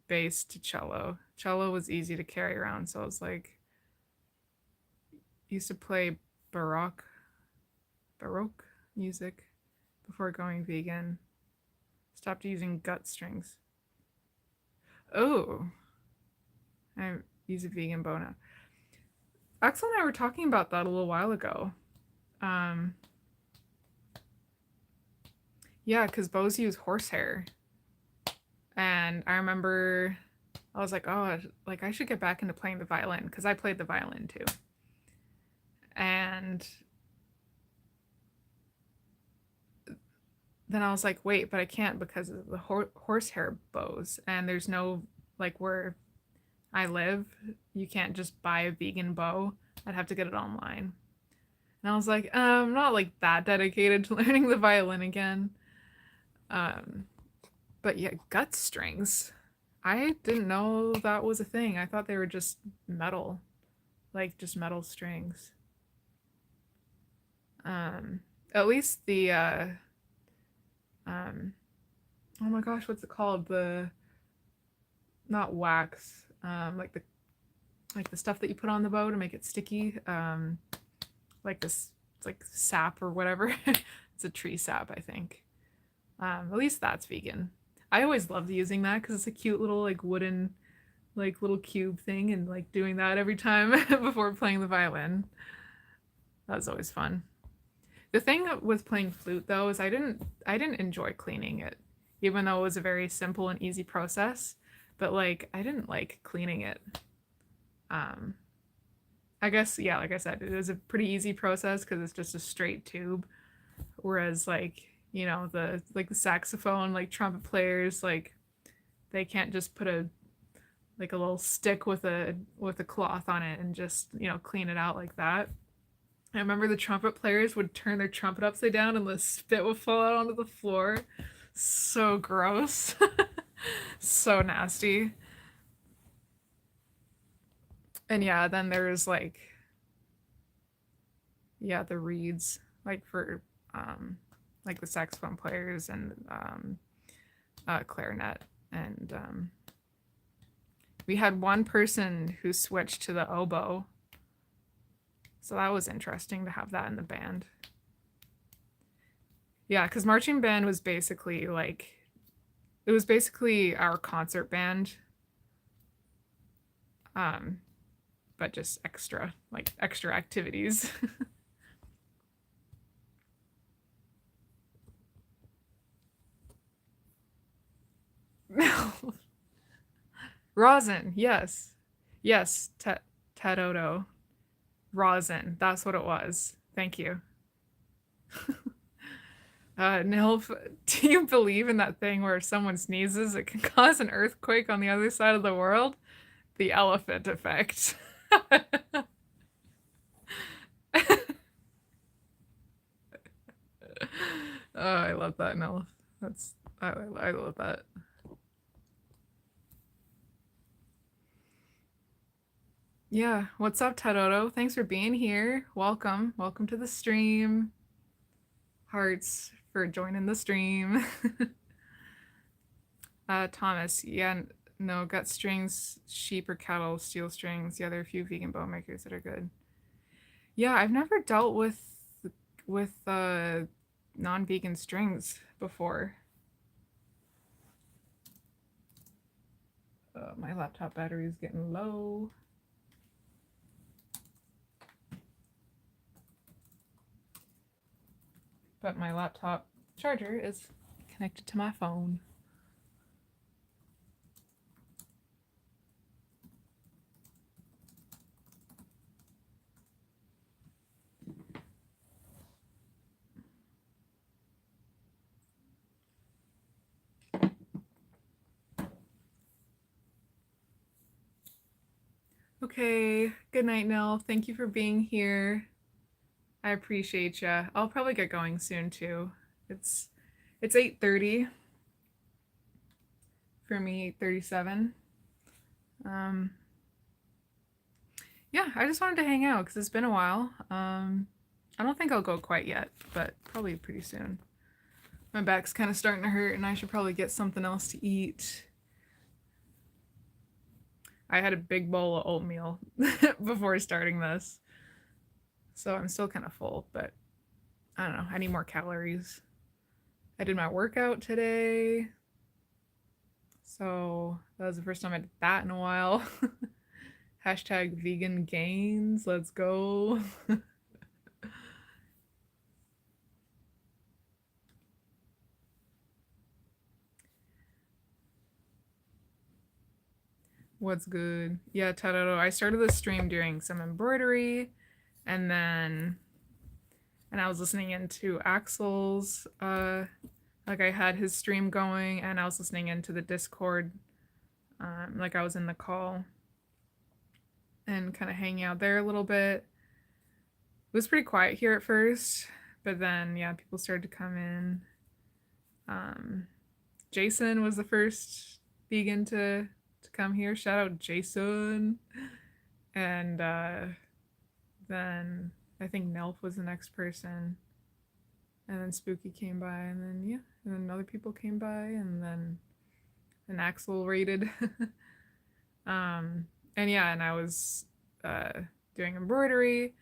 bass to cello. Cello was easy to carry around, so I was like, used to play baroque baroque music before going vegan. Stopped using gut strings. Oh, I use a vegan bow now. Axel and I were talking about that a little while ago. Um, yeah, because bows use horsehair, and I remember I was like, oh, like I should get back into playing the violin because I played the violin too. And then I was like, wait, but I can't because of the horsehair bows, and there's no like where I live, you can't just buy a vegan bow. I'd have to get it online. And I was like, I'm not like that dedicated to learning the violin again. Um, but yeah, gut strings. I didn't know that was a thing. I thought they were just metal, like just metal strings. Um, at least the um, oh my gosh, what's it called? The not wax, like the stuff that you put on the bow to make it sticky. Like this, like sap or whatever. It's a tree sap, I think. At least that's vegan. I always loved using that because it's a cute little like wooden like little cube thing and like doing that every time before playing the violin. That was always fun. The thing with playing flute though is I didn't enjoy cleaning it, even though it was a very simple and easy process. But like I didn't like cleaning it. Um, I guess yeah, like I said, it is a pretty easy process because it's just a straight tube. Whereas like the saxophone like trumpet players like they can't just put a like a little stick with a cloth on it and just clean it out like that. I remember the trumpet players would turn their trumpet upside down and the spit would fall out onto the floor. So gross. So nasty. And yeah, then there's yeah, the reeds like for um like the saxophone players and clarinet and we had one person who switched to the oboe, so that was interesting to have that in the band. Yeah, because marching band was basically like it was basically our concert band, um but just extra like extra activities. Rosin, yes. Yes, Tadoto. Rosin, that's what it was. Thank you. Nilf, do you believe in that thing where if someone sneezes, it can cause an earthquake on the other side of the world? The elephant effect. Oh, I love that, Nilf. That's I love that. Yeah, what's up, Tadoto? Thanks for being here. Welcome. Welcome to the stream. Hearts for joining the stream. Thomas, yeah, no, gut strings, sheep or cattle, steel strings. Yeah, there are a few vegan bow makers that are good. Yeah, I've never dealt with non-vegan strings before. My laptop battery is getting low. But my laptop charger is connected to my phone. Okay, good night, Nell. Thank you for being here. I appreciate ya. I'll probably get going soon too. It's it's 8:30 for me, 8:37. Um yeah, I just wanted to hang out because it's been a while. I don't think I'll go quite yet, but probably pretty soon. My back's kind of starting to hurt and I should probably get something else to eat. I had a big bowl of oatmeal before starting this. So I'm still kind of full, but I don't know. I need more calories. I did my workout today. So that was the first time I did that in a while. Hashtag vegan gains. Let's go. What's good? Yeah, Tararo. I started the stream doing some embroidery and then I was listening into Axel's like I had his stream going and I was listening into the Discord. Like I was in the call and kind of hanging out there a little bit. It was pretty quiet here at first, but then yeah, people started to come in. Jason was the first vegan to come here. Shout out Jason. And then I think Nelf was the next person. And then Spooky came by, and then yeah, and then other people came by, and then an Axel raided. And yeah, and I was doing embroidery,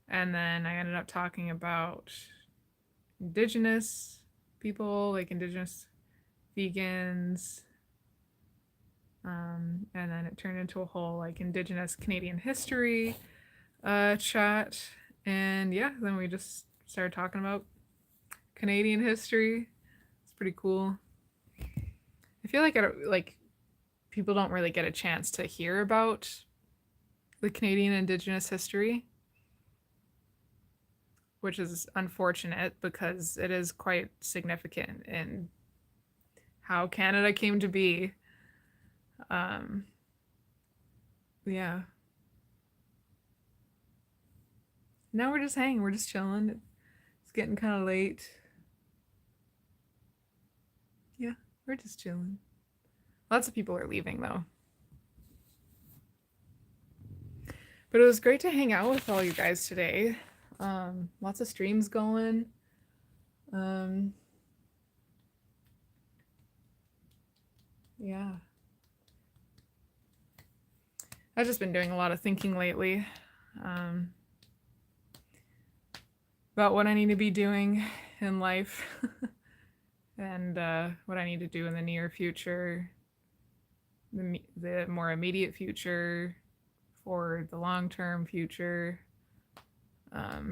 and then I ended up talking about indigenous people, like indigenous vegans, and then it turned into a whole like indigenous Canadian history chat, and yeah, then we just started talking about Canadian history. It's pretty cool. I feel like people don't really get a chance to hear about the Canadian Indigenous history, which is unfortunate because it is quite significant in how Canada came to be. Um, yeah. Now we're just hanging. We're just chilling. It's getting kind of late. Yeah, we're just chilling. Lots of people are leaving though. But it was great to hang out with all you guys today. Lots of streams going. Yeah. I've just been doing a lot of thinking lately about what I need to be doing in life and what I need to do in the near future, the more immediate future, for the long-term future. I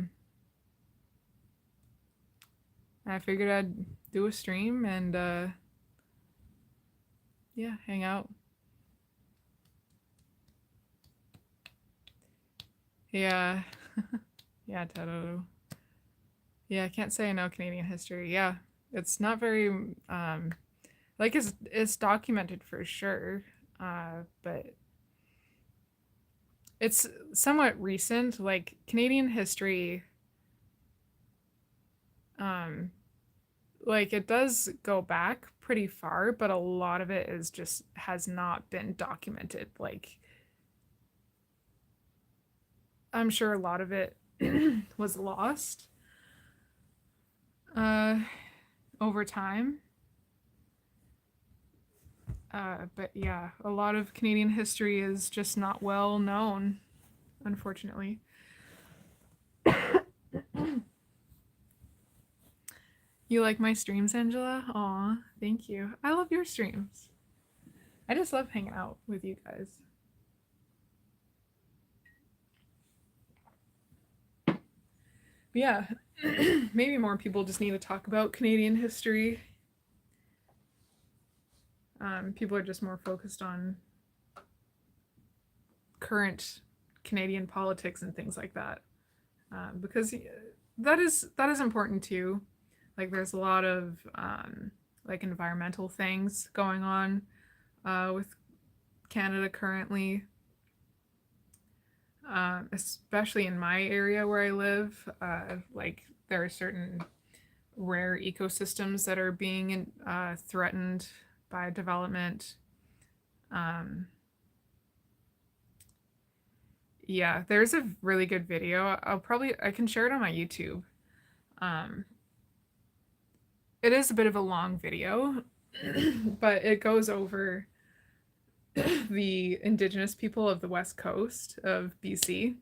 figured I'd do a stream and yeah, hang out. Yeah. Yeah, Taro. Yeah, I can't say I know Canadian history. Yeah, it's not very like it's documented for sure, but it's somewhat recent. Like Canadian history, um, like it does go back pretty far, but a lot of it is just has not been documented. Like I'm sure a lot of it was lost uh, over time. But yeah, a lot of Canadian history is just not well known, unfortunately. You like my streams, Angela? Aw, thank you. I love your streams. I just love hanging out with you guys. But yeah, maybe more people just need to talk about Canadian history. People are just more focused on current Canadian politics and things like that, because that is important too. Like there's a lot of like environmental things going on with Canada currently, especially in my area where I live. Like there are certain rare ecosystems that are being threatened by development. Um, yeah, there's a really good video. I can share it on my YouTube. Um, it is a bit of a long video, but it goes over the indigenous people of the west coast of BC.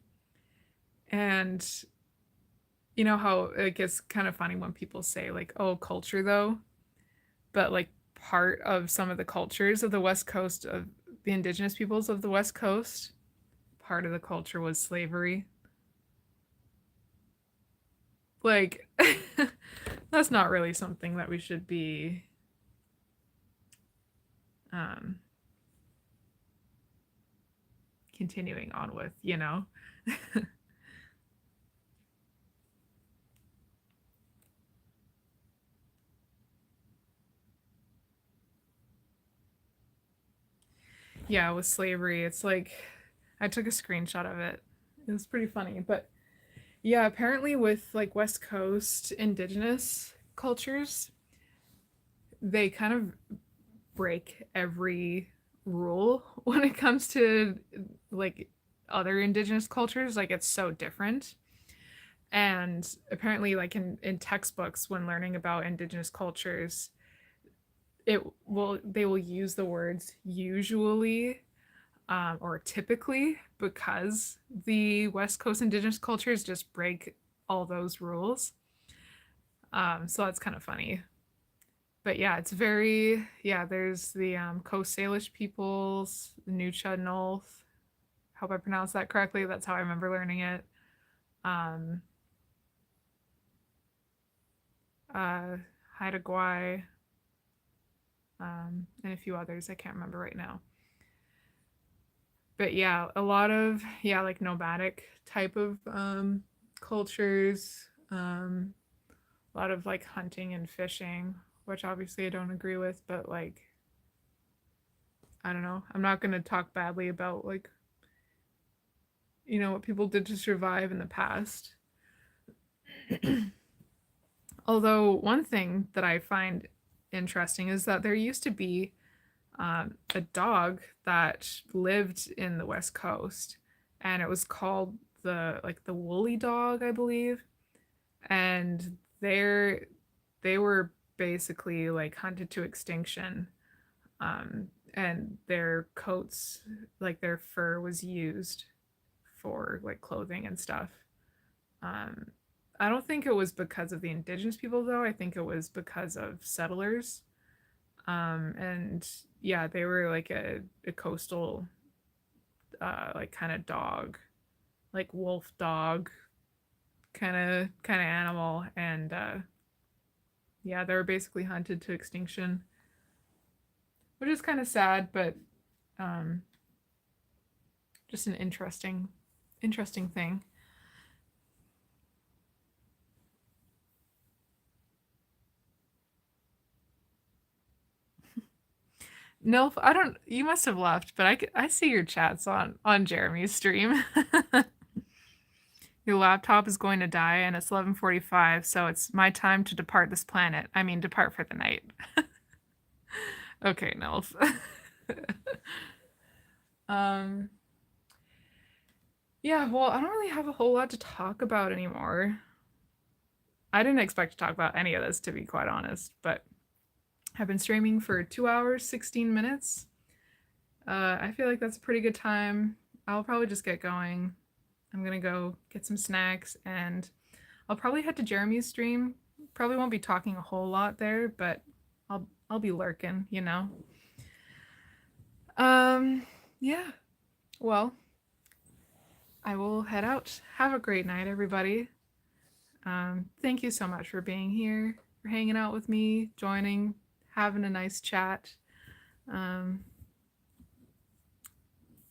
And you know how it gets kind of funny when people say, like, oh, culture though, but like part of some of the cultures of the west coast of the indigenous peoples of the west coast, part of the culture was slavery. Like, that's not really something that we should be um, continuing on with, you know? Yeah, with slavery, it's like I took a screenshot of it. It was pretty funny, but yeah, apparently with like West Coast indigenous cultures, they kind of break every rule when it comes to like other indigenous cultures. Like it's so different. And apparently, like in textbooks when learning about indigenous cultures, they will use the words usually or typically, because the West Coast indigenous cultures just break all those rules. So that's kind of funny. But yeah, it's very, yeah, there's the Coast Salish peoples, the Nucha Nulth. Hope I pronounced that correctly. That's how I remember learning it. Um, uh, Haida Gwaii, and a few others I can't remember right now. But yeah, a lot of, yeah, like nomadic type of cultures, a lot of like hunting and fishing, which obviously I don't agree with, but like, I don't know. I'm not going to talk badly about like, you know, what people did to survive in the past. Although, one thing that I find interesting is that there used to be a dog that lived in the West Coast, and it was called the woolly dog, I believe. And they were basically like hunted to extinction. And their coats, like their fur, was used for like clothing and stuff. Um, I don't think it was because of the indigenous people though. I think it was because of settlers. And yeah, they were like a coastal like kind of dog, like wolf dog kind of animal. And yeah, they were basically hunted to extinction, which is kind of sad, but um, just an interesting thing. Nilf, I don't. You must have left, but I see your chats on Jeremy's stream. Your laptop is going to die, and it's 11:45, so it's my time to depart this planet. I mean, depart for the night. Okay, Nilf. um, yeah. Well, I don't really have a whole lot to talk about anymore. I didn't expect to talk about any of this, to be quite honest, but I've been streaming for 2 hours, 16 minutes. I feel like that's a pretty good time. I'll probably just get going. I'm gonna go get some snacks, and I'll probably head to Jeremy's stream. Probably won't be talking a whole lot there, but I'll be lurking, you know. Um, yeah. Well, I will head out. Have a great night, everybody. Thank you so much for being here, for hanging out with me, joining, having a nice chat. Um,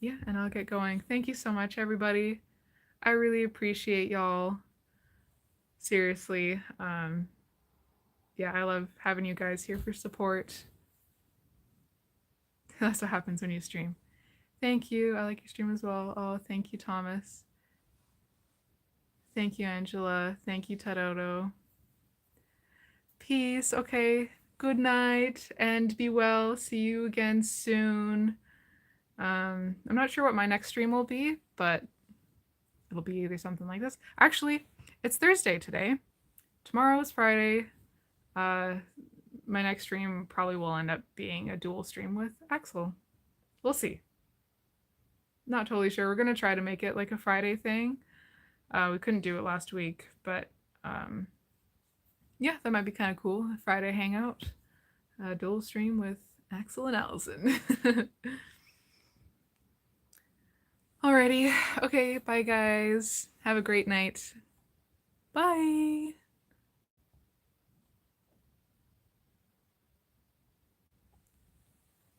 yeah, and I'll get going. Thank you so much, everybody. I really appreciate y'all. Seriously. Yeah, I love having you guys here for support. That's what happens when you stream. Thank you. I like your stream as well. Oh, thank you, Thomas. Thank you, Angela. Thank you, Taroto. Peace. Okay. Good night and be well. See you again soon. I'm not sure what my next stream will be, but it'll be either something like this. Actually, it's Thursday today. Tomorrow is Friday. My next stream probably will end up being a dual stream with Axel. We'll see. Not totally sure. We're gonna try to make it like a Friday thing. We couldn't do it last week, but yeah, that might be kind of cool. A Friday hangout, dual stream with Axel and Allison. Alrighty. Okay, bye guys. Have a great night. Bye.